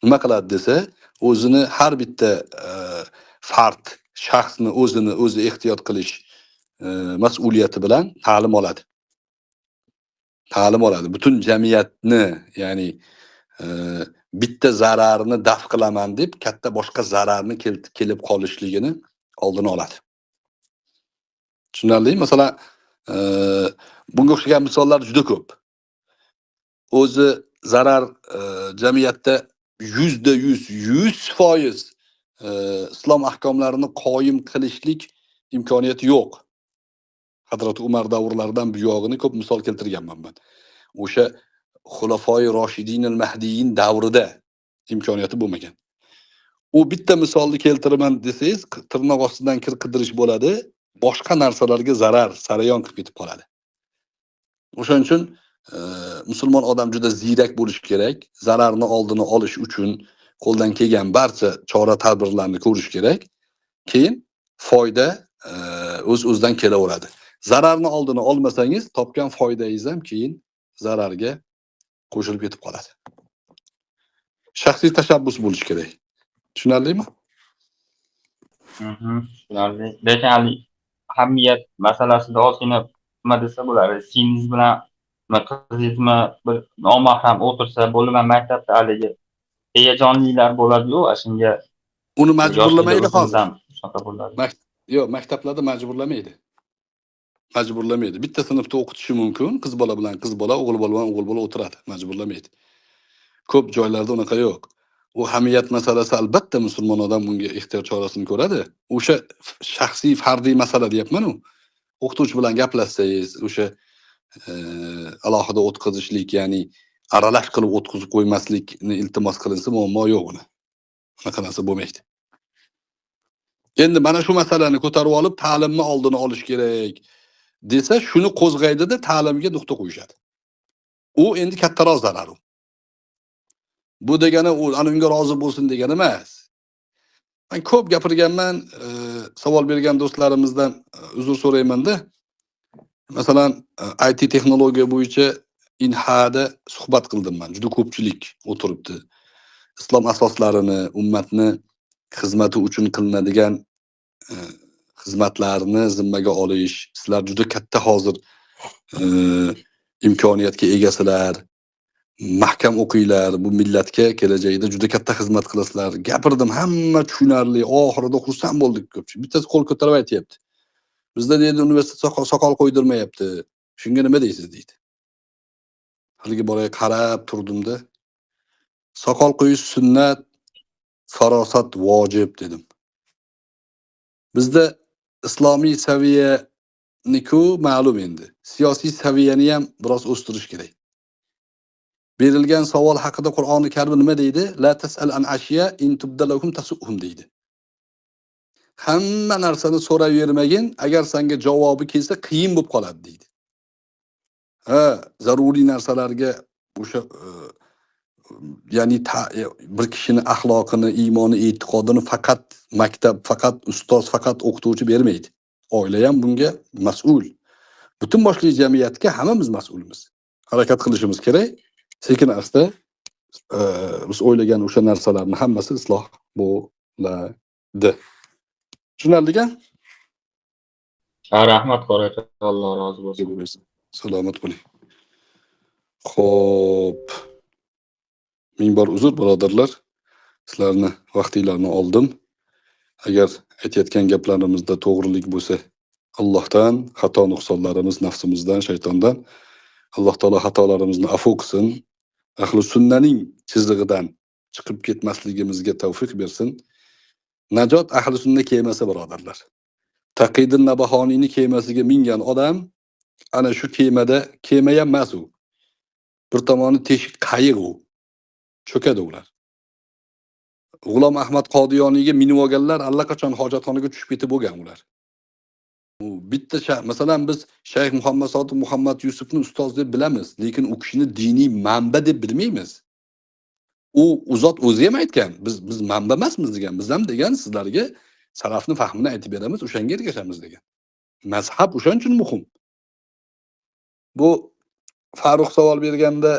Nima qiladi desa, o'zini har bitta fard, shaxsni o'zi ehtiyot qilish mas'uliyati bilan ta'lim oladi. Ta'lim oladi. Butun jamiyatni, ya'ni bitta zararni daf qilaman deb katta boshqa zararni kelib qolishligini oldini oladi. Tushunarli? Masalan, bunga o'xshagan misollar juda ko'p. O'zi zarar jamiyatda 100% islom ahkomlarini qoyim qilishlik imkoniyati yo'q. Hazrat Umar davrlaridan buyog'ini ko'p misol keltirganman men. O'sha Xulafoi Roshidin al-Mahdiyin davrida imkoniyati bo'lmagan. U bitta misolni keltiraman desangiz, tirnoq ostidan kir qidirish bo'ladi, boshqa narsalarga zarar, sarayon qilib ketib qoladi. O'shaning uchun musulmon odam juda ziyrak bo'lishi kerak. Zararni oldini olish uchun qo'ldan kelgan barcha chora-tadbirlarni ko'rish kerak. Keyin foyda o'z-o'zidan kelaveradi. Zararni oldini olmasangiz, topgan foydangiz ham keyin zararga qo'shilib ketib qoladi. Shaxsiy tashabbus bo'lishi kerak. Tushunarlimi? Tushunarli. Lekin hali ahamiyat masalasida ozgina nima desa bo'ladi. Singiz bilan qizingizmi bir nomahram o'tirsa bo'lgan maktabda haligi hayajonlilar bo'ladi-yu, shunga Uni majburlamaydi hozir. Shunaqa bo'ladi. Yo'q, maktablarda majburlamaydi. Majburlamaydi. Bitta sinfda o'qitishi mumkin, qiz bola bilan qiz bola, o'g'il bola bilan o'g'il bola o'tiradi. Majburlamaydi. Ko'p joylarda unaqa yo'q. U hamiyat masalasi albatta musulmon odam bunga ehtiyot chorasini ko'radi. O'sha shaxsiy fardiy masala deyapman-ku. O'qituvchi bilan gaplashsangiz, o'sha alohida o'tkazishlik, ya'ni aralash qilib o'tkazib qo'ymaslikni iltimos qilinsa muammo yo'q uni. Unaqa narsa bo'lmaydi. Endi mana shu masalani ko'tarib olib, ta'limni oldini olish kerak desa, shuni qo'zg'aydida ta'limga nuqta qo'yishadi. U endi kattaroq zarar u. Bu degani u unga rozi bo'lsin degani emas. Men ko'p gapirganman, savol bergan do'stlarimizdan uzr so'rayman-da. Masalan, IT texnologiya bo'yicha Inhada suhbat qildim men. Juda ko'pchilik o'tiribdi. Islom asoslarini, ummatni xizmati uchun qilinadigan xizmatlarni zimmaga olish, sizlar juda katta hozir imkoniyatga egasizlar. Mahkam o'qinglar, bu millatga kelajakda juda katta xizmat qilasizlar. Gapirdim, hamma tushunarli, oxirida xursand bo'ldik ko'pchilik. Bittasi qo'l ko'tarib aytayapti. Bizda deydi universitet soqol qo'ydirmayapti. Shunga nima deysiz deydi. Haligi bolaga qarab turdimda. Soqol qo'yish sunnat, farosat vojib dedim. Bizda islomiy saviyaniku ma'lum endi. Siyosiy saviyani ham biroz o'stirish kerak. Berilgan savol haqida Qur'oni Karim nima deydi? La tas'al an ashiya in tubdalakum tasuhum deydi. Hamma narsani so'rayvermagin, agar senga javobi kelsa qiyin bo'lib qoladi deydi. Zaruriy narsalarga o'sha ya'ni bir kishining axloqini, iymoni, e'tiqodini faqat maktab, faqat ustoz, faqat o'qituvchi bermaydi. Oila ham bunga mas'ul. Butun boshli jamiyatga hammamiz mas'ulmiz. Harakat qilishimiz kerak. Sekin asta biz o'ylagan o'sha narsalarning hammasi isloh bo'ladi. Tushunarlimi? Rahmat qo'raka, Alloh rozi bo'lsin. Salomat bo'ling. Xo'p. Ming bor uzr birodarlar. Sizlarni vaqtinglarni oldim. Agar aytayotgan gaplarimizda to'g'rilik bo'lsa, Allohdan, xato nuqsonlarimiz nafsimizdan, shaytondan Alloh taolo xatolarimizni afv qilsin. Ahli sunnaning chizig'idan chiqib ketmasligimizga tavfiq bersin. Najot ahli sunna kemasi birodarlar. Taqiddin Nabahoniyning kemasiga mingan odam ana shu kema ham emas u. Bir tomoni teshik qayiq u. Cho'kadi ular. G'ulom Ahmad Qodiyoniyga minib olganlar allaqachon hojatxonaga tushib ketib bo'lgan ular. U bitta masalan biz Shayx Muhammad Sodiq Muhammad Yusufni ustoz deb bilamiz, lekin u kishini diniy manba deb bilmaymiz. U zot o'zi ham aytgan, biz manba emasmiz degan. Biz ham degan sizlarga salafni fahmini aytib beramiz, o'shanga ergashamiz degan. Mazhab o'shan uchun muhim. Bu Faruq savol berganda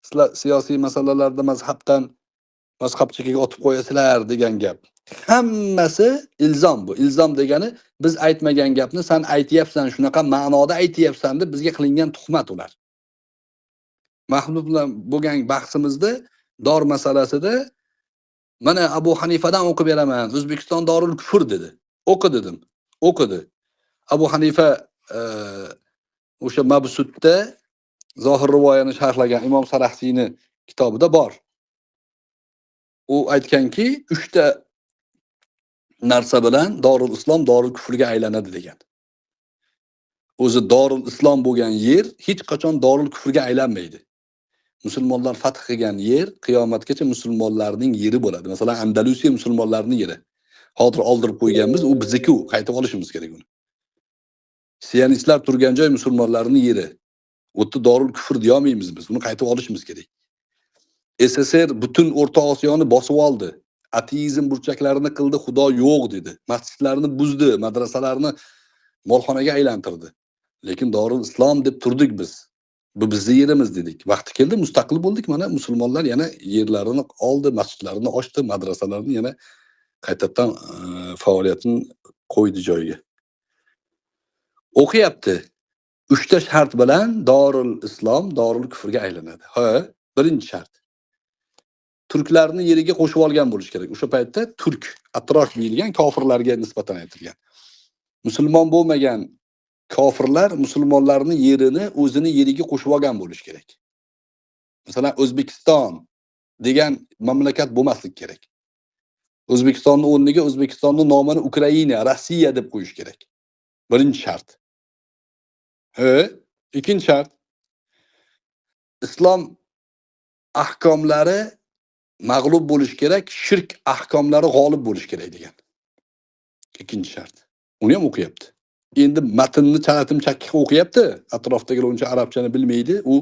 sizlar siyosiy masalalarda mazhabchiga otib qo'yasizlar degan gap. Hammasi ilzom bu. Ilzom degani biz aytmagan gapni sen aytayapsan, shunaqa ma'noda aytayapsan deb bizga qilingan tuhmat ular. Mahmud bilan bo'lgan bahsimizda dor masalasida mana Abu Hanifadan o'qib beraman. O'zbekiston Dorul Kufr dedi. O'qi dedim. O'qidi. Abu Hanifa o'sha Mabsutda Zohir rivoyani sharhlagan Imom Saraxsiyni kitobida bor. U aytganki, 3 ta narsa bilan Dorul Islom Dorul Kufrga aylanadi degan. O'zi Dorul Islom bo'lgan yer hech qachon Dorul Kufrga aylanmaydi. Musulmonlar fath qilgan yer qiyomatgacha musulmonlarning yeri bo'ladi. Masalan, Andalusiya musulmonlarning yeri. Hozir oldirib qo'yganmiz, u bizniki, qaytib olishimiz kerak uni. Siyonistlar turgan joy musulmonlarning yeri. O'tda Dorul kufr deyolmaymiz biz. Buni qaytib olishimiz kerak. SSR butun O'rta Osiyoni bosib oldi. Ateizm burchaklarini qildi, Xudo yo'q dedi. Masjidlarni buzdi, madrasalarni molxonaga aylantirdi. Lekin Dorul Islom deb turdik biz. Bu bizning yerimiz dedik. Vaqti keldi, mustaqil bo'ldik. Mana musulmonlar yana yerlarini oldi, masjidlarini ochdi, madrasalarni yana qaytadan faoliyatini qo'ydi joyiga. O'qiyapti. 3 ta shart bilan Dorul Islom Dorul kufrga aylanadi. Ha, birinchi shart. Turklarni yeriga qo'shib olgan bo'lish kerak. O'sha paytda turk atrof deyilgan kofirlarga nisbatan aytilgan. Musulmon bo'lmagan kofirlar musulmonlarni yerini o'zini yeriga qo'shib olgan bo'lish kerak. Masalan, O'zbekiston degan mamlakat bo'lmaslik kerak. O'zbekistonning o'rniga O'zbekistonning nomini Ukraina, Rossiya deb qo'yish kerak. Birinchi shart. Ikkinchi shart. Islom ahkomlari mag'lub bo'lish kerak, shirk ahkomlari g'olib bo'lish kerak degan. Ikkinchi shart. Uni ham o'qiyapti. Endi matnni chalatim chakkiga o'qiyapti. Atrofdagilar uncha arabchani bilmaydi. U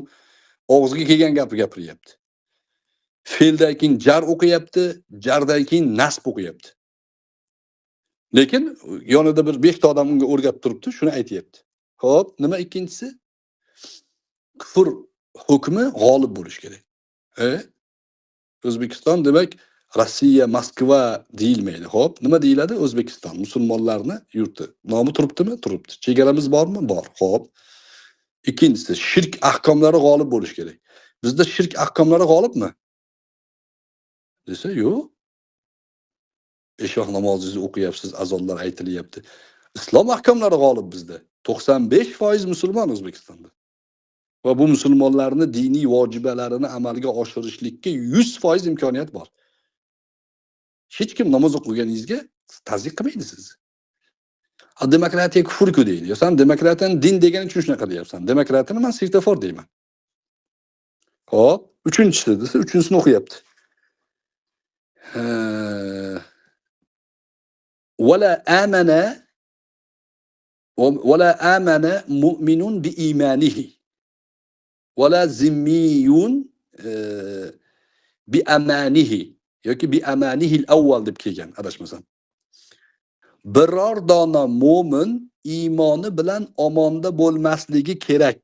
og'ziga kelgan gapni gapiryapti. Fe'ldan keyin jar o'qiyapti, jardan keyin nasb o'qiyapti. Lekin yonida bir 5 ta odam unga o'rgab turibdi, shuni aytayapti. Xo'p, nima ikkinchisi? Kufr hukmi g'olib bo'lish kerak. O'zbekiston demak Rossiya, Moskva deyilmaydi. Xo'p, nima deyiladi? O'zbekiston musulmonlarni yurti. Nomi turibdimi? Turibdi. Chegaramiz bormi? Bor. Xo'p. Ikkinchisi, shirk ahkomlari g'olib bo'lish kerak. Bizda shirk ahkomlari g'olibmi? Desa, yo'q. Eshoq namozingizni o'qiyapsiz, azonlar aytilyapti. Islom ahkomlari g'olib bizda. 95% musulmon O'zbekistonda. Va bu musulmonlarni diniy vojibalarini amalga oshirishlikka 100% imkoniyat bor. Hech kim namoz o'qiganingizga tazyiq qilmaydi sizni. Demokratiya kufr-ku deydi. Yo, sen demokratiyani din degan uchun shunaqa deyapsan. Demokratiyani men svetofor deyman. Xo'p, uchinchisi desa, uchinchisini o'qiyapti. Wala amana mu'minun bi imanihi. Wala zimmiyun bi amanihi. Yoki bi amanihi al-awwal deb kelgan, adashmasam. Biror dona mo'min iymoni bilan omonda bo'lmasligi kerak.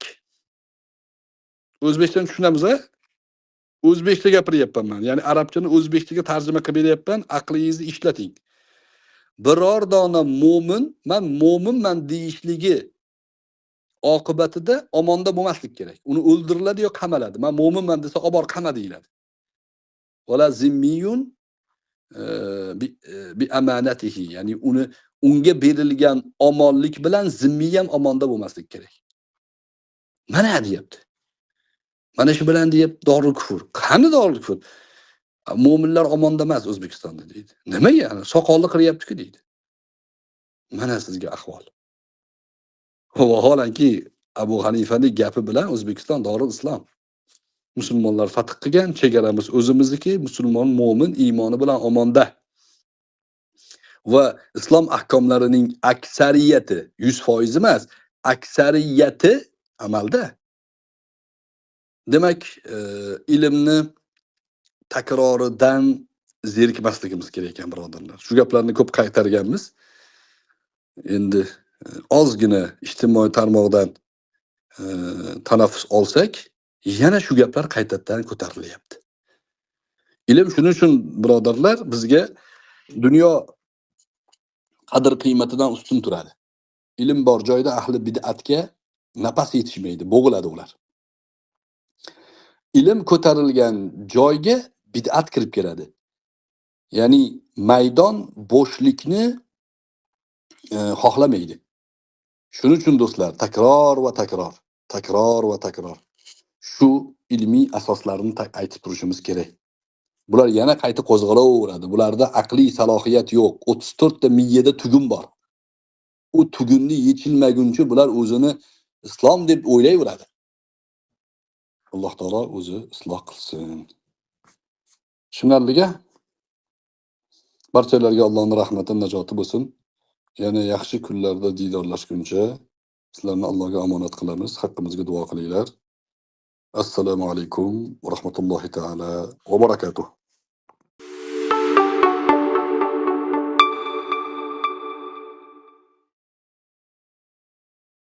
O'zbekchani tushunamiz-a? O'zbekcha gapiryapman men. Ya'ni arabchani o'zbekchaga tarjima qilib beryapman, aqlingizni ishlating. Biror dona mo'min, men mo'minman deyishligi oqibatida omonda bo'lmaslik kerak. Uni o'ldiriladi yo qamaladi. Men mo'minman desa, obor qama deyiladi. Wala zimmiyun bi amanatihi, ya'ni unga berilgan omonlik bilan zimmiy ham omonda bo'lmaslik kerak. Mana deyapti. Mana shu bilan deyapti Dorul kufr. Qani Dorul kufr? Mo'minlar omonda emas O'zbekistonda deydi. Nimaga? Yani, soqolli qilyapti-ku deydi. Mana sizga ahvol. Vaholanki Abu Hanifaning gapi bilan O'zbekiston Dorul Islom. Musulmonlar fath qilgan, chegaramiz o'zimizniki, musulmon mo'min iymoni bilan omonda. Va islom ahkomlarining aksariyati 100% emas, aksariyati amalda. Demak, ilmni takroridan zerikmasligimiz kerak ekan, birodarlar. Shu gaplarni ko'p qaytarganmiz. Endi ozgina ijtimoiy tarmoqdan tanaffus olsak, yana shu gaplar qaytadan ko'tarilyapti. Ilm shuning uchun, birodarlar, bizga dunyo qadr qiymatidan ustun turadi. Ilm bor joyda ahli bid'atga nafas yetishmaydi, bo'g'iladi ular. Ilm ko'tarilgan joyga bid'at kirib keladi. Ya'ni maydon bo'shlikni xohlamaydi. Shuning uchun do'stlar, takror va takror shu ilmiy asoslarni aytib turishimiz kerak. Bular yana qayta qo'zg'alaveradi. Bularda aqliy salohiyat yo'q. 34 ta miyada tugun bor. U tugunni yechilmaguncha bular o'zini islom deb o'ylayveradi. Alloh taolo o'zi isloh qilsin. Tushunarliga? Barchalarga Allohning rahmati, najoti bo'lsin. Yana yaxshi kunlarda diydorlashguncha Sizlarni Allohga omonat qilamiz. Haqqimizga duo qilinglar. Assalomu alaykum va rahmatullohi taala va barakatuh.